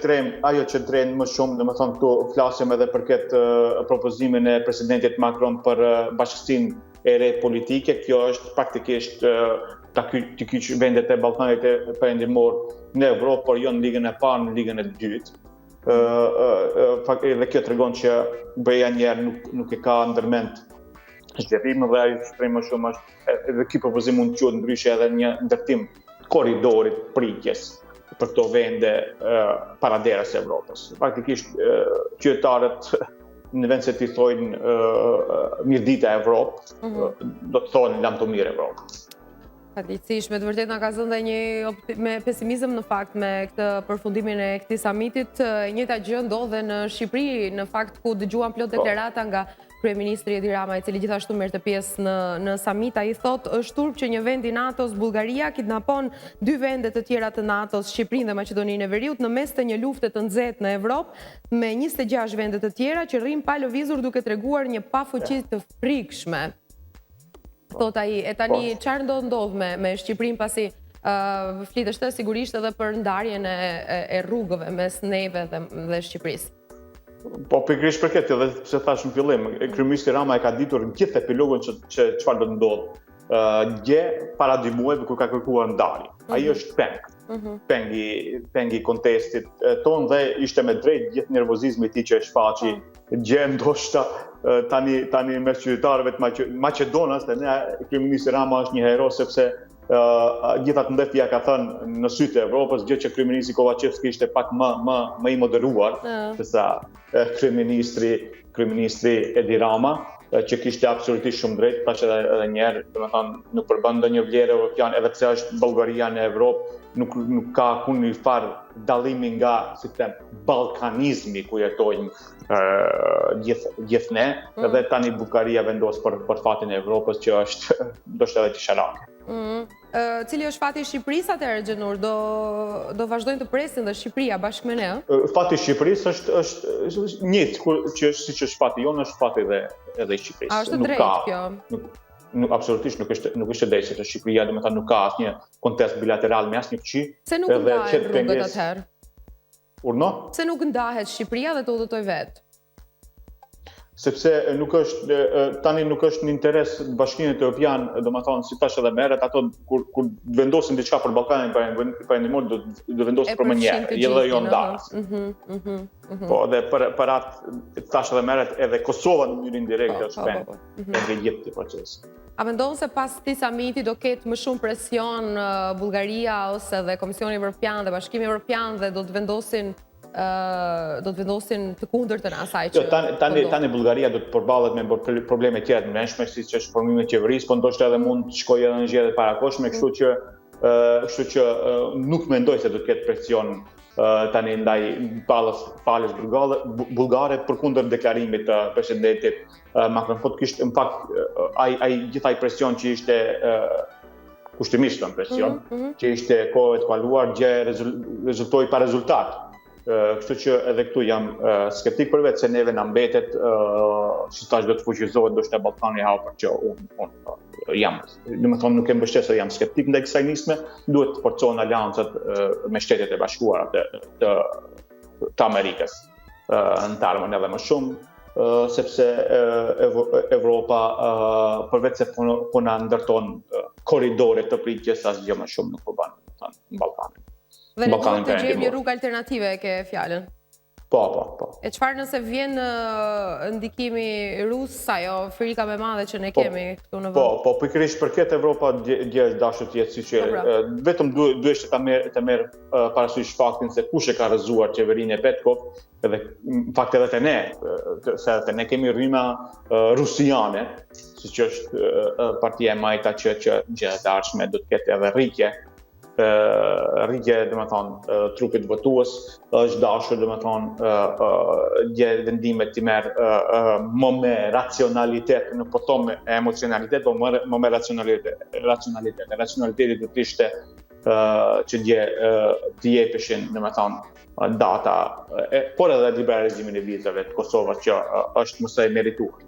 tren më shumë, domethënë këtu flasim edhe për këtë propozimin e presidentit Macron për bashkësinë e re politike. Kjo është praktikisht ta kyç vendet e Ballkanit perëndimor në Evropë, por jo në ligën e parë, në ligën e dytë. Dhe kjo tregon që BE-ja njerë nuk e ka ndërmend zgjedhime dhe ajo që tren më shumë është edhe ky propozim mund të quhet ndryshe edhe një ndërtim korridorit pritjes për këto vende paraderës e Evropës. Faktikisht qytetarët në vend se t'i thojnë mirdita Evropë, do të thonë lam të mirë Evropë. Fatkeqësisht, me të vërtetë na ka zënë një me pesimizëm në fakt me këtë përfundimin e këtij samitit. Njëjta gjë ndodhe në Shqipëri, në fakt ku dëgjuam plot deklarata nga Kryeministri Edi Rama, i cili gjithashtu merrte pjesë në samit. Ai thotë është turp që një vend i NATO-s, Bullgaria, kidnapon 2 vende të tjera të NATO-s, Shqipërinë dhe Maqedoninë e Veriut, në mes të një lufte të nxehtë në Evropë, me 26 vende të tjera që rrin pa lëvizur duke treguar një pafuqi të frikshme. Thot ai, e tani çfarë ndodh me Shqipërinë pasi flitet sigurisht edhe për ndarjen e rrugëve mes neve dhe Shqipërisë. Po pikërisht për këtë, edhe pse thash në fillim, kryeministri Rama e ka ditur në gjithë epilogun që çfarë do të ndodhë. Dje para 2 muajve kur ka kërkuar ndarje. Ai është pengi kontestit ton dhe ishte me drejt gjithë nervozizmi i tij që e shfaqi. Gjë ndoshta tani mes qytetarëve të Maqedonas, ne kryeministri Rama është një hero sepse gjithat ndërtja ka thënë në sytë e Evropës, gjë që kryeministri Kovacevski ishte pak më i moderuar se sa kryeministri Edi Rama, që kishte absolutisht shumë drejt, tash edhe një herë, domethënë nuk përbën ndonjë vlerë evropiane, edhe pse është Bullgaria në Evropë, nuk ka asnjë farë dallimi nga, si them, ballkanizmi ku jetojmë gjithë ne, edhe tani Bullgaria vendos për fatin e Evropës që është ndoshta edhe çesharake. Cili është fati i Shqipërisë atëherë, Xhenur? Do vazhdojnë të presin dhe Shqipëria bashkë me ne? Fati i Shqipërisë është njëjtë që siç është fati jonë, është fati edhe i Shqipërisë. A është drejt kjo? Absolutisht nuk është drejt, sepse Shqipëria domethënë nuk ka asnjë kontest bilateral me asnjë fuqi. Se nuk ndahet rrugët atëherë? Urno? Se nuk ndahet Shqipëria dhe të udhëtoj vetë? Sepse tani nuk është në interes të Bashkimit Evropian, domethënë si tash edhe merret ato kur vendosin diçka për Ballkanin perëndimor do vendosin për më njëherë, jo ndarës. Po dhe për atë tash edhe merret edhe Kosova në mënyrë indirekte është peng e gjithë këtij procesi. A mendon se pas këtij samiti do ketë më shumë presion Bullgaria ose dhe Komisioni Evropian dhe Bashkimi Evropian dhe do të vendosin të kundërtën asaj që tani Bullgaria do të përballet me probleme tjera të mbrëmshme, siç është formimi i qeverisë, po ndoshta edhe mund të shkojë edhe në zgjedhje parakohshme, kështu që nuk mendoj se do të ketë presion tani ndaj palës bullgare përkundër deklarimit të presidentit Macron. Po të kishte në fakt ai gjithaj presion që ishte kushtimisht në presion, që ishte kohë të kaluar, gjë rezultoi pa rezultat. Kështu që edhe këtu jam skeptik për vetë se neve na mbetet si tash do të fuqizohet ndoshta Ballkani i hapur që unë jam, domethënë nuk e mbështes se jam skeptik ndaj kësaj nisme, duhet të forcohen aleancat me Shtetet e Bashkuara të Amerikës në të ardhmen edhe më shumë, sepse Evropa përveç se po na ndërton korridore të pritjes, asgjë më shumë nuk po bën në Ballkanin. Dhe ne duhet të gjejmë një rrugë alternative, ke fjalën. Po. E çfarë nëse vjen ndikimi rus, ajo frika më e madhe që ne kemi këtu në vend? Po, pikërisht për këtë Evropa djes dashur të jetë siç vetëm duhet të merr parasysh faktin se kush e ka rrëzuar qeverinë e Petkov, edhe në fakt edhe te ne, se te ne kemi rryma rusiane, siç është partia e majta që gjatë të ardhshme do të ketë edhe rritje, trupit votues, është dashur vendimet të merë më me racionalitet, nuk po them me emocionalitet, po më me racionalitet. Racionaliteti do të ishte që të jepeshin, data, por edhe liberalizimin e vizave të Kosovës që është më së merituar.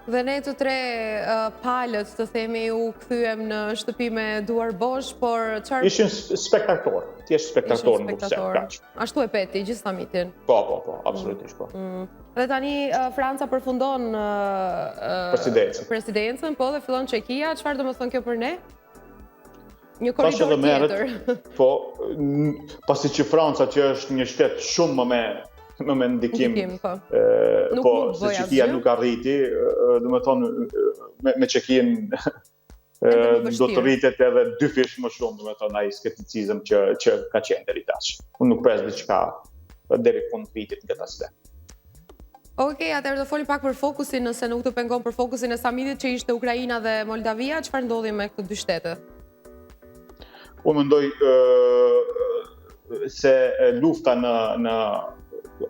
Dhe ne të tre palët, të themi, u kthyem në shtëpi me duar bosh, por çfarë... Ishin spektator, thjesht spektator në Bruksel. Ashtu e peti, gjithë samitin? Po, absolutisht po. Dhe tani Franca përfundon presidencën, po, dhe fillon Çekia, çfarë do të thonë kjo për ne? Një korridor tjetër. Po, pasi që Franca që është një shtet shumë më ndikim, se Çekia nuk arriti, do të thonë me Çekin do të rritet edhe 2 fish më shumë, do të thonë ai skepticizëm që ka qenë deri tash. Unë nuk pres diçka deri fund vitit në këtë aspekt. Okej, atëherë do folim pak për fokusin, nëse nuk të pengon për fokusin e samitit që ishte Ukraina dhe Moldavia, çfarë ndodhi me këto dy shtete? Unë mendoj se lufta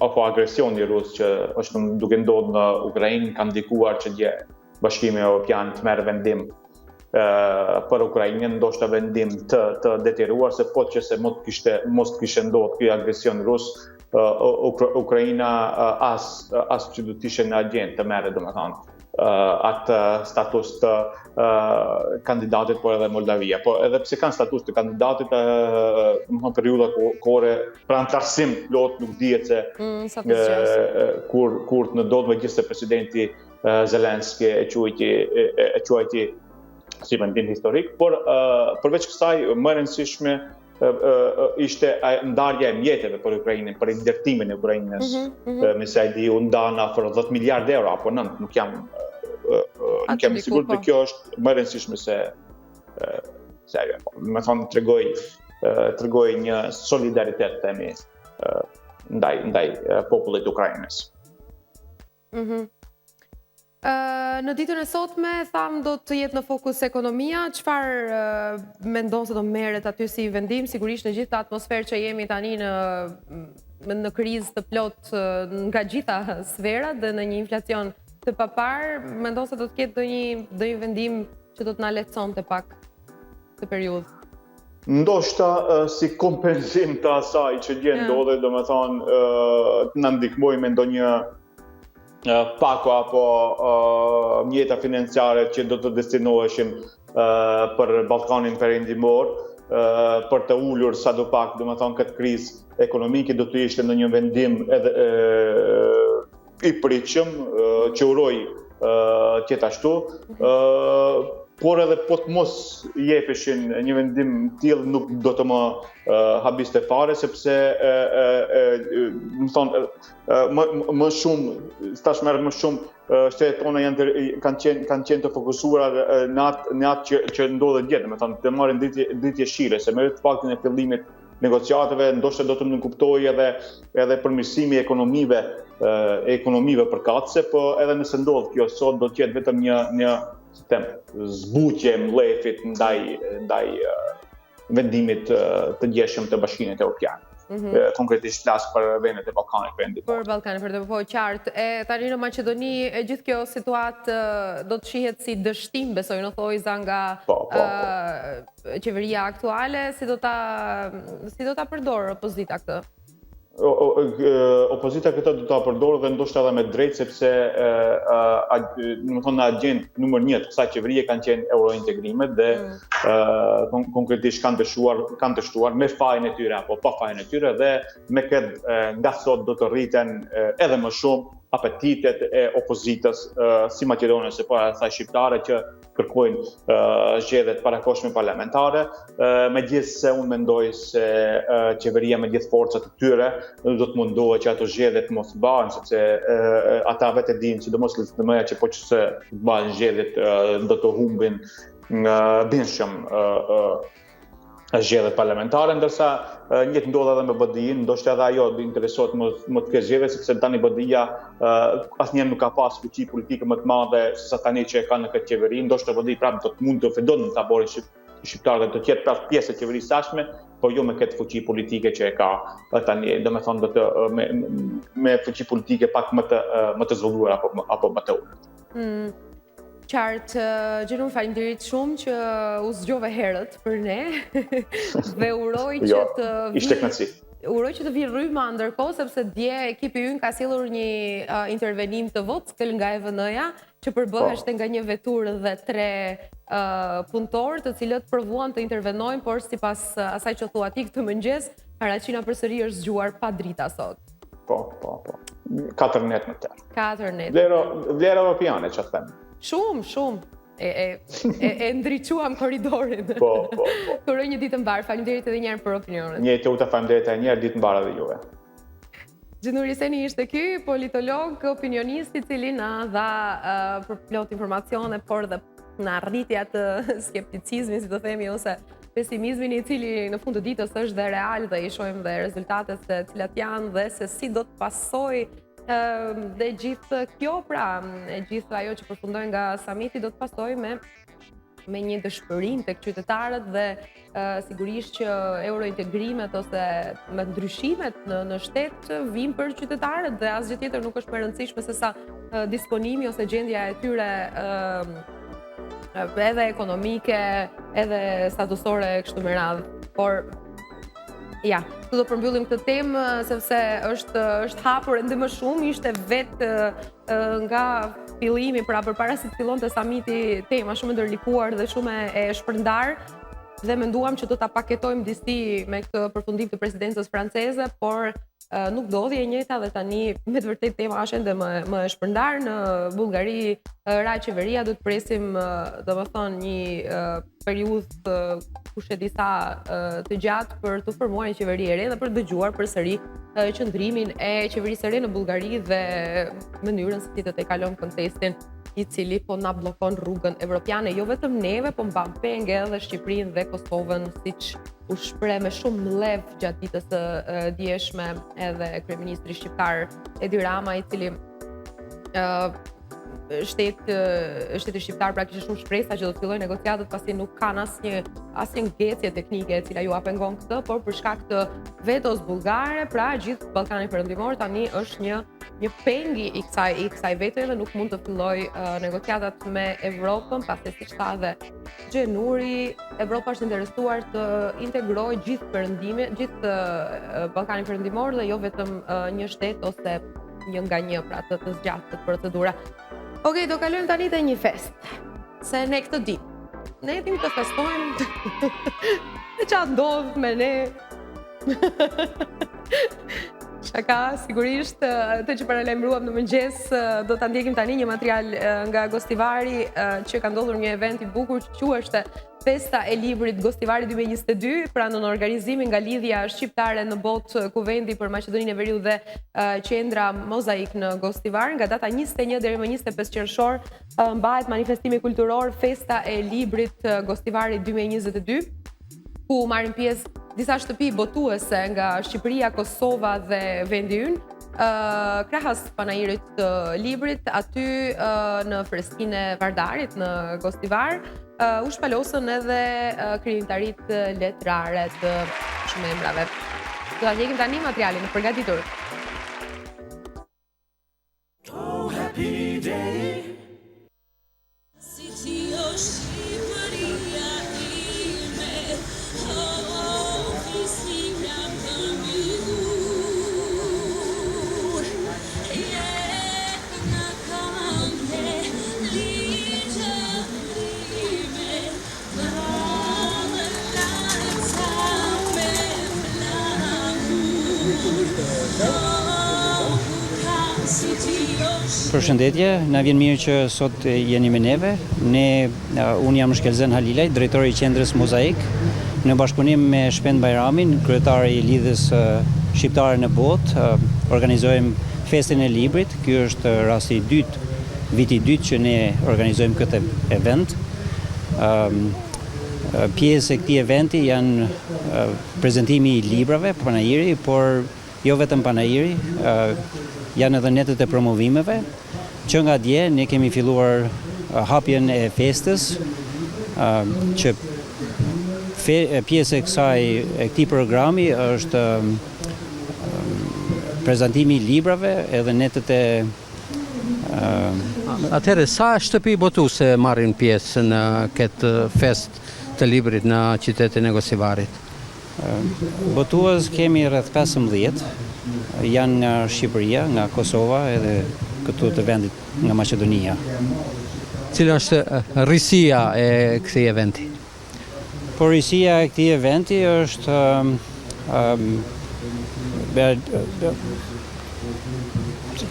apo agresioni rus që është duke ndodhur në Ukrainë ka ndikuar që Bashkimi Evropian të merr vendim për Ukrainën, ndoshta vendim të detyruar, se po që se mos kishte ndodhur ky agresion rus, Ukraina as që do të ishte në agjendë të merret, domethënë, atë status të kandidatit, por edhe Moldavia. Po edhe pse kanë status të kandidatit, në periudha kohore për antarësim plot nuk dihet se kur të ndodhë, megjithëse presidenti Zelenski e quajti si vendim historik, por përveç kësaj më e rëndësishme ishte ndarja e mjeteve për Ukrainën, për ndërtimin e Ukrainës. Me sa e di, u nda në afër 10 miliardë euro apo nënt, nuk jam i sigurt, por kjo është më e rëndësishme se ajo. Me thonë tregoj një solidaritet themi ndaj popullit ukrainës. Në ditën e sotme, tham, do të jetë në fokus ekonomia. Çfarë mendon se do merret aty si vendim? Sigurisht në gjithë të atmosferë që jemi tani në krizë të plot nga gjitha sferat dhe në një inflacion të papar, mendon se do të ketë ndonjë vendim që do të na lehtësonte pak këtë periudhë? Ndoshta si kompensim të asaj që ndodhe, domethënë na ndihmoj me ndonjë pako apo mjeta financiare që do të destinoheshin për Ballkanin Perëndimor, për të ulur sadopak, domethënë këtë krizë ekonomike, do të ishte në një vendim edhe i pritshëm, që uroj tjetë ashtu, por edhe po të mos jepeshin një vendim tillë nuk do të më habiste fare, sepse më shumë, shtetet tona kanë qenë të fokusuar në atë që ndodhet djetë, me thonë të marrin ditje shire, se me faktin e fillimit negociateve, ndoshta do të më kuptoj edhe përmirësimi ekonomive përkatëse, po edhe nëse ndodh kjo sot do të jetë vetëm një zbutje mlefit ndaj vendimit të ndjeshëm të Bashkimit Evropian. Konkretisht flas për vendet e Ballkanit Perëndimor. Për Ballkanin Perëndimor, po qartë. Tani në Maqedoni e gjithë kjo situatë do të shihet si dështim, besoj në thojza nga qeveria aktuale, si do ta përdorë opozita këtë? Opozita këtë do ta përdorë dhe ndoshta edhe me drejt, sepse në agjendë numër 1 të kësaj qeverie kanë qenë eurointegrimet dhe konkretisht kanë të shtuar me fajin e tyre apo pa fajin e tyre, dhe me këtë nga sot do të rriten edhe më shumë apetitet e opozitës si maqedonese po asaj shqiptare që kërkojnë zgjedhjet parakohshme parlamentare, megjithse unë mendoj se qeveria me gjithë forcat e tyre do të mundohet që ato zgjedhje të mos bëhen, sepse ata vetë dinë, sidomos LSDM-ja që po që se bëhen zgjedhjet do të humbin bindshëm zgjedhjet parlamentare, ndërsa njëjtë ndodh edhe me BDI-n, ndoshta edhe ajo do interesohet më të kesh zgjedhje, sepse tani BDI-ja asnjëherë nuk ka pas fuqi politike më të madhe se sa tani që e ka në këtë qeveri, ndoshta BDI prapë do të mund të ofendon në taborin shqiptarëve të jetë prapë pjesë e qeverisë tashme, por jo me këtë fuqi politike që e ka tani, domethënë do të me fuqi politike pak më të zhvilluar apo më të ulët. Qartë, Gjenur, faleminderit shumë që u zgjove herët për ne dhe uroj që të ishte kënaqësi. Uroj që të vi rryma ndërkohë, sepse dje ekipi ynë ka sjellur një intervenim të vockël nga EVN-ja, që përbëheshte nga një veturë dhe 3 punëtorë, të cilët provuan të intervenojnë, por sipas asaj që thua ti këtë mëngjes, Paraqina përsëri është zgjuar pa drita sot. Po. 4 net më tërë. 4 net. Vlera europiane, që them. Shumë. E ndriçuam korridorin. Po. Të uroj një ditë mbar. Faleminderit edhe një herë për opinionet. Njëjtë uta, faleminderit edhe një herë, ditë mbar edhe juve. Gjenur Jeseni ishte ky, politolog, opinionist, i cili na dha për plot informacione, por dhe në arritja të skepticizmin, si të themi, ose pesimizmin, i cili në fund të ditës është dhe real, dhe i shohim dhe rezultatet se cilat janë dhe se si do të pasojë dhe gjithë kjo, pra, e gjithë ajo që përfundoi nga samiti do të pasojë me një dëshpërim tek qytetarët dhe sigurisht që eurointegrimet ose me ndryshimet në shtet vijnë për qytetarët dhe asgjë tjetër nuk është më e rëndësishme se sa disponimi ose gjendja e tyre edhe ekonomike, edhe statusore kështu me radhë. Por ja, këtu do përmbyllim këtë temë sepse është hapur ende më shumë, ishte vetë nga fillimi, pra përpara se të fillonte samiti, tema shumë e ndërlikuar dhe shumë e shpërndar, dhe menduam që do ta paketojmë disi me këtë përfundim të presidencës franceze, por nuk ndodhi e njëjta dhe tani me të vërtetë tema është ende më e shpërndar. Në Bullgari ra qeveria, do të presim domethënë një periudhë kush e di sa të gjatë për të formuar një qeveri e re dhe për të dëgjuar përsëri qëndrimin e qeverisë së re në Bullgari dhe mënyrën se si do të kalon kontestin i cili po na bllokon rrugën evropiane, jo vetëm neve, po mban penge edhe Shqipërinë dhe Kosovën, siç u shpreh me shumë mlev gjatë ditës së djeshme edhe kryeministri shqiptar Edi Rama, i cili shteti shqiptar pra kishte shumë shpresa që do të fillojë negociatat pasi nuk kanë asnjë ngecje teknike e cila ju apengon këtë, por për shkak të vetos bullgare, pra gjithë Ballkani Perëndimor tani është një pengi i kësaj vetoje dhe nuk mund të fillojë negociatat me Evropën, pasi siç tha dhe Gjenuri, Evropa është interesuar të integrojë gjithë Ballkani Perëndimor dhe jo vetëm një shtet ose një nga një, pra të zgjatë këtë procedura. Okej, do kalojmë tani te një fest. Se ne këtë ditë, ne jetim të festojmë dhe çfarë ndodh me ne. Shaka, sigurisht, të që paralajmëruam në mëngjes, do ta ndjekim tani një material nga Gostivari që ka ndodhur një event i bukur që quheshte Festa e Librit Gostivari 2022, pra në organizimin nga Lidhja Shqiptare në Botë Kuvendi për Maqedoninë e Veriut dhe Qendra Mozaik në Gostivar. Nga data 21 deri më 25 qershor mbahet manifestimi kulturor Festa e Librit Gostivari 2022, ku marrin pjesë disa shtëpi botuese nga Shqipëria, Kosova dhe vendi ynë. Krahas panairit të librit, aty në freskinë e Vardarit në Gostivar, u shpalosën edhe krijimtarit letrare të shumë emrave. Do ta ndjekim tani materialin e përgatitur. Oh, happy day. City Përshëndetje, na vjen mirë që sot jeni me neve. Unë jam Shkelzen Halilaj, drejtori i qendrës Mozaik, në bashkëpunim me Shpend Bajramin, kryetari i lidhjes shqiptare në botë, organizojmë festin e librit. Ky është rasti i dytë, viti i dytë që ne organizojmë këtë event. Pjesë e këtij eventi janë prezantimi i librave, panajiri, por jo vetëm panajiri, janë edhe netët e promovimeve, që nga dje ne kemi filluar hapjen e festës, që pjesë e këtij programi është prezantimi i librave edhe netët e... Atëherë, sa shtëpi botuese marrin pjesë në këtë fest të librit në qytetin e Gosivarit? Botues kemi rreth 15, janë nga Shqipëria, nga Kosova edhe këtu të vendit nga Maqedonia. Cila është rrisia e këtij eventi? Po rrisia e këtij eventi është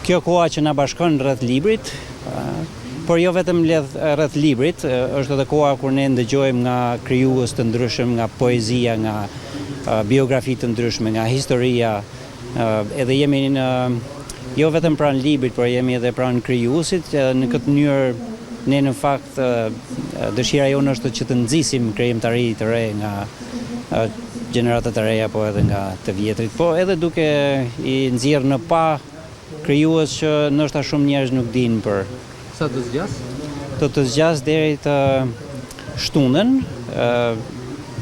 kjo koha që na bashkon rreth librit, por jo vetëm rreth librit, është edhe koha kur ne ndëgjojmë nga krijues të ndryshëm, nga poezia, nga biografi të ndryshme, nga historia, edhe jemi jo vetëm pranë librit, por jemi edhe pranë krijuesit. Në këtë mënyrë ne në fakt dëshira jonë është që të nxisim krijimtari të re nga gjeneratat e reja, po edhe nga të vjetrit, po edhe duke i nxjerrë në pa krijues që ndoshta shumë njerëz nuk dinë për. Sa do zgjas? Do të zgjas deri të shtunën,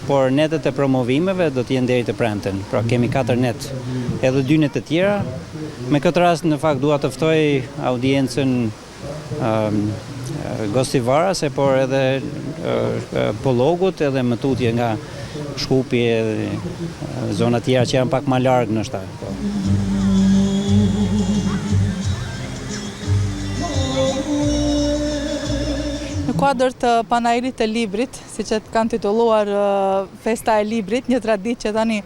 por netët e promovimeve do të jenë deri të premten. Pra kemi 4 net, edhe 2 net të tjera. Me këtë rast në fakt dua të ftoj audiencën gostivarase, por edhe pologut, edhe më tutje nga Shkupi edhe zona tjera që janë pak më larg në shtat. Në kuadër të panajirit të librit, si që kanë titulluar Festa e Librit, një traditë që tani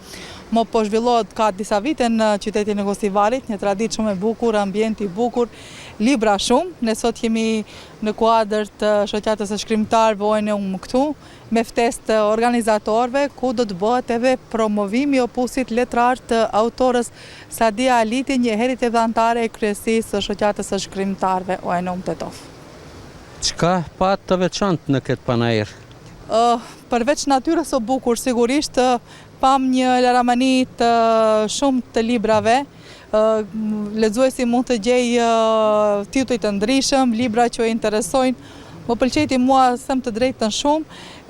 më po zhvillohet ka disa vite në qytetin e Gosivarit, një traditë shumë e bukur, ambient i bukur, libra shumë. Ne sot jemi në kuadër të shoqatës së shkrimtarëve ONU këtu, me ftesë të organizatorëve, ku do të bëhet edhe promovimi i opusit letrar të autorës Sadia Aliti, një heritevantare e kryesisë së shoqatës së shkrimtarëve ONU Tetov. Çka pat të veçantë në këtë panajir? Përveç natyrës së bukur, sigurisht pam një laramani të shumë të librave. Lexuesi mund të gjejë tituj të ndryshëm, libra që e interesojnë. Më pëlqejti mua them të drejtën shumë,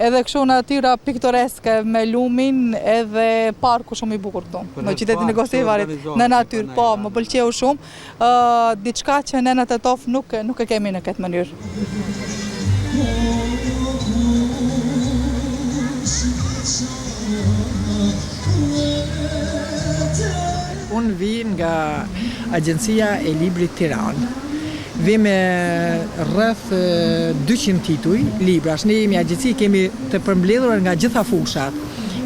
edhe kështu natyra piktoreske me lumin, edhe parku shumë i bukur këtu, në qytetin e Gosivarit, në natyrë, po, më pëlqeu shumë. Diçka që ne në Tetov nuk e kemi në këtë mënyrë. Unë vi nga Agjencia e Librit Tiranë. Vi me rreth 200 tituj librash. Ne jemi agjenci, kemi të përmbledhur nga gjitha fushat.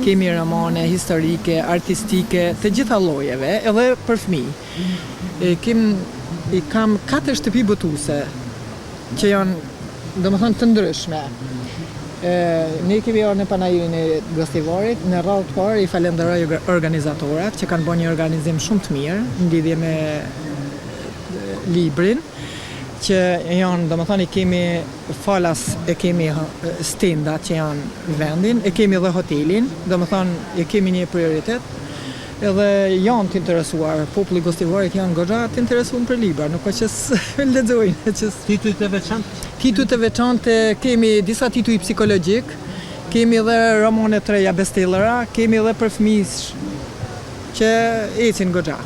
Kemi romane, historike, artistike, të gjitha llojeve, edhe për fëmijë. Kam 4 shtëpi botuese që janë, domethënë, të ndryshme. Ne kemi orë në panajirin e Gosivarit, në radhë të parë i falenderoj organizatorat që kanë bërë një organizim shumë të mirë në lidhje me librin, që janë, domethënë, kemi falas, e kemi stendat që janë vendin, e kemi edhe hotelin, domethënë, e kemi një prioritet, edhe janë të interesuar, populli Gosivarit janë goxha të interesuar për libra, nuk ka që lexojnë. Titujt e veçantë? Titujt e veçantë kemi disa tituj psikologjik, kemi edhe romane të reja bestselera, kemi edhe për fëmijë që ecin goxha.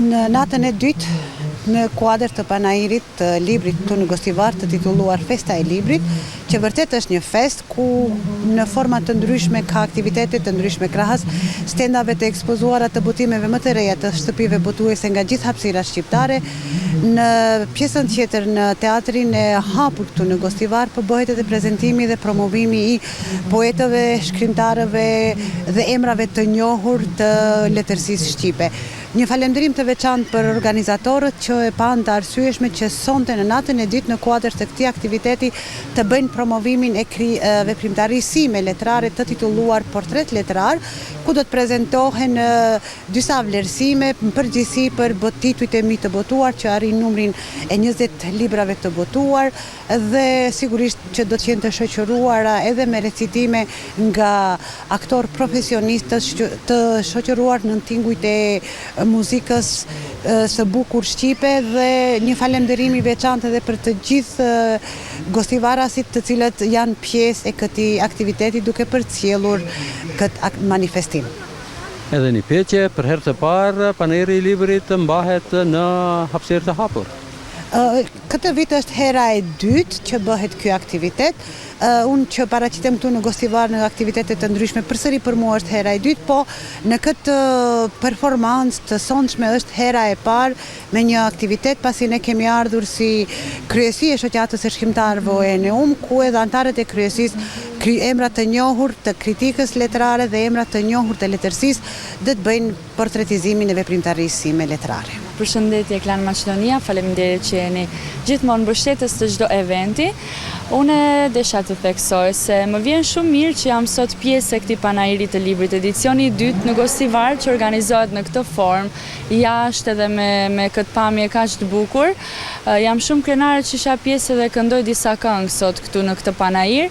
Në natën e dytë, në kuadër të panajirit të librit këtu në Gosivar të titulluar Festa e Librit, që që vërtet është një fest ku në forma të ndryshme ka aktivitete të ndryshme krahas stendave të ekspozuara të botimeve më të reja të shtëpive botuese nga gjithë hapësirat shqiptare. Në pjesën tjetër në teatrin e hapur këtu në Gostivar po bëhet edhe prezantimi dhe promovimi i poetëve, shkrimtarëve dhe emrave të njohur të letërsisë shqipe. Një falënderim të veçantë për organizatorët që e pan të arsyeshme që sonte në natën e dytë në kuadër të këtij aktiviteti të bëjnë promovimin e veprimtarisë sime letrare të titulluar Portret letrar, ku do të prezantohen disa vlerësime në përgjithësi për titujt e mi të botuar që arrin numrin e 20 librave të botuar dhe sigurisht që do të jenë të shoqëruara edhe me recitime nga aktor profesionistë të shoqëruar në tingujt e muzikës së bukur shqipe dhe një falënderim i veçantë edhe për të gjithë gostivarasit të cilët janë pjesë e këtij aktiviteti duke përcjellur këtë manifestim. Edhe një pyetje, për herë të parë paneri i librit mbahet në hapësirë të hapur. Këtë vit është hera e dytë që bëhet ky aktivitet. Unë që paraqitem këtu në Gostivar në aktivitete të ndryshme, përsëri për mua është hera e dytë, po në këtë performancë të sonshme është hera e parë me një aktivitet pasi ne kemi ardhur si kryesi e shoqatës së shkrimtarëve ONEUM, ku edhe antarët e kryesisë, emra të njohur të kritikës letrare dhe emra të njohur të letërsisë dhe të bëjnë portretizimin e veprimtarisë sime letrare. Përshëndetje Klan Maqedonia, faleminderit që jeni gjithmonë mbështetës të çdo eventi. Unë desha të theksoj se më vjen shumë mirë që jam sot pjesë e këtij panajiri të librit, edicioni i dytë në Gostivar që organizohet në këtë formë, jashtë edhe me këtë pamje kaq të bukur. Jam shumë krenare që isha pjesë dhe këndoj disa këngë sot këtu në këtë panajir.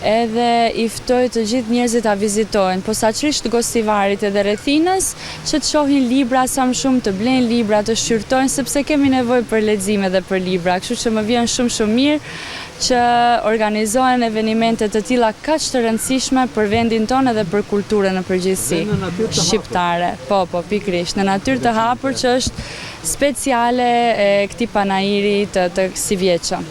Edhe i ftoj të gjithë njerëzit ta vizitojnë, posaçërisht Gostivarit edhe rrethinës, që të shohin libra sa më shumë, të blejnë libra, të shqyrtojnë, sepse kemi nevojë për lexime dhe për libra. Kështu që më vjen shumë mirë që organizohen evente të tilla kaq të rëndësishme për vendin tonë dhe për kulturën në përgjithësi shqiptare. Po, pikërisht, në natyrë të hapur që është speciale e këtij panajiri të kësaj vjeçë.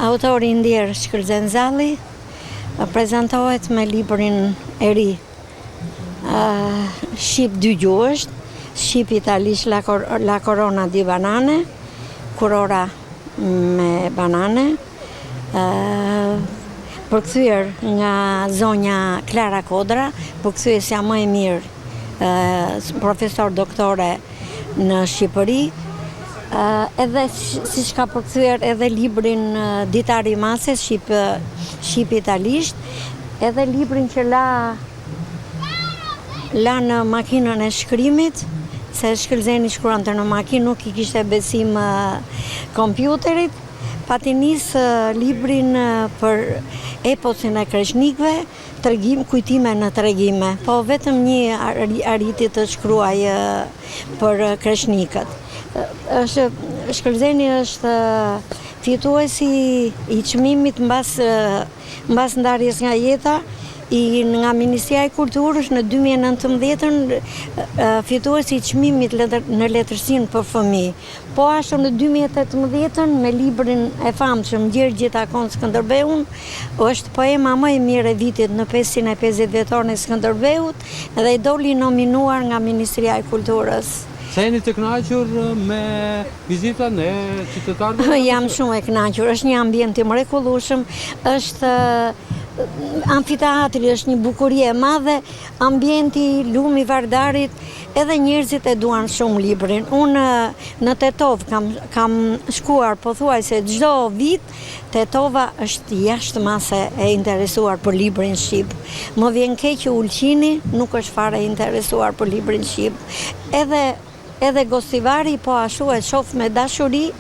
Autori i ndjerë Shkëllxen Zalli prezantohet me librin e ri Shqip dy gjuhësh, Shqip italisht La Corona di Banane, kurora me banane, përkthyer nga zonja Klara Kodra, përkthyesja më e mirë, profesor doktore në Shqipëri. Edhe siç ka përkthyer edhe librin Ditari i Mases, Shqip italisht, edhe librin që la në makinën e shkrimit, se Shkëllxeni shkruante në makinë, nuk i kishte besim kompjuterit, pati nis librin për eposin e kreshnikëve, kujtime në tregime, po vetëm një arriti të shkruaj për kreshnikët. Shkëllxeni është fituesi i çmimit mbas ndarjes nga jeta nga Ministria e Kulturës në 2019, fituesi i çmimit në letërsinë për fëmijë. Po ashtu në 2018 me librin e famshëm Gjergj Gjetakon Skënderbeun, është poema më e mirë e vitit në 550 vjetorin e Skënderbeut dhe i doli nominuar nga Ministria e Kulturës. Sa jeni të kënaqur me vizitën e qytetarëve? Jam shumë e kënaqur, është një ambient i mrekullueshëm, është amfiteatri, është një bukuri e madhe, ambienti, lumi Vardarit, edhe njerëzit e duan shumë librin. Unë në Tetov kam shkuar pothuajse çdo vit. Tetova është jashtë mase e interesuar për librin shqip. Më vjen keq që Ulqini nuk është fare interesuar për librin shqip. Edhe Gostivari po ashtu e shoh me dashuri,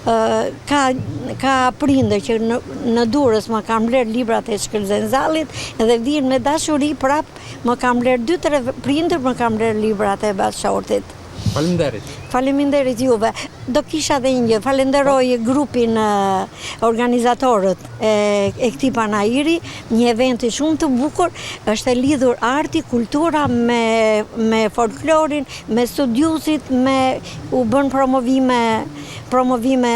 ka prindër që në Durrës më kanë bler librat e Shkëllxen Zallit dhe vijnë me dashuri prap më kanë bler 2-3 prindër më kanë bler librat e Bashortit. Faleminderit. Faleminderit juve. Do kisha dhe një, falenderoj grupin organizatorët e këtij panajiri, një eventi shumë të bukur, është e lidhur arti, kultura me folklorin, me studiusit, u bën promovime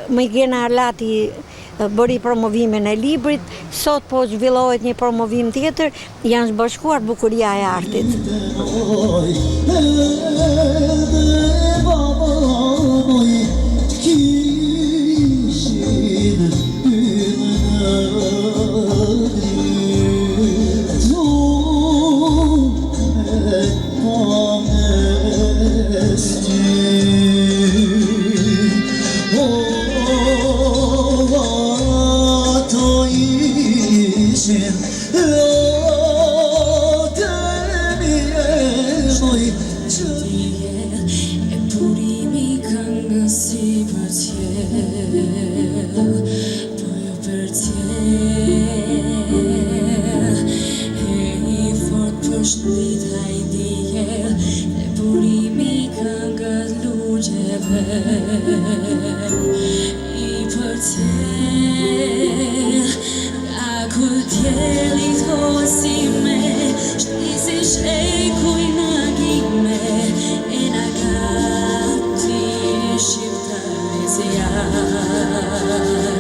Migena Arlati bëri promovimin e librit, sot po zhvillohet një promovim tjetër, janë zbashkuar bukuria e artit. Shqiptar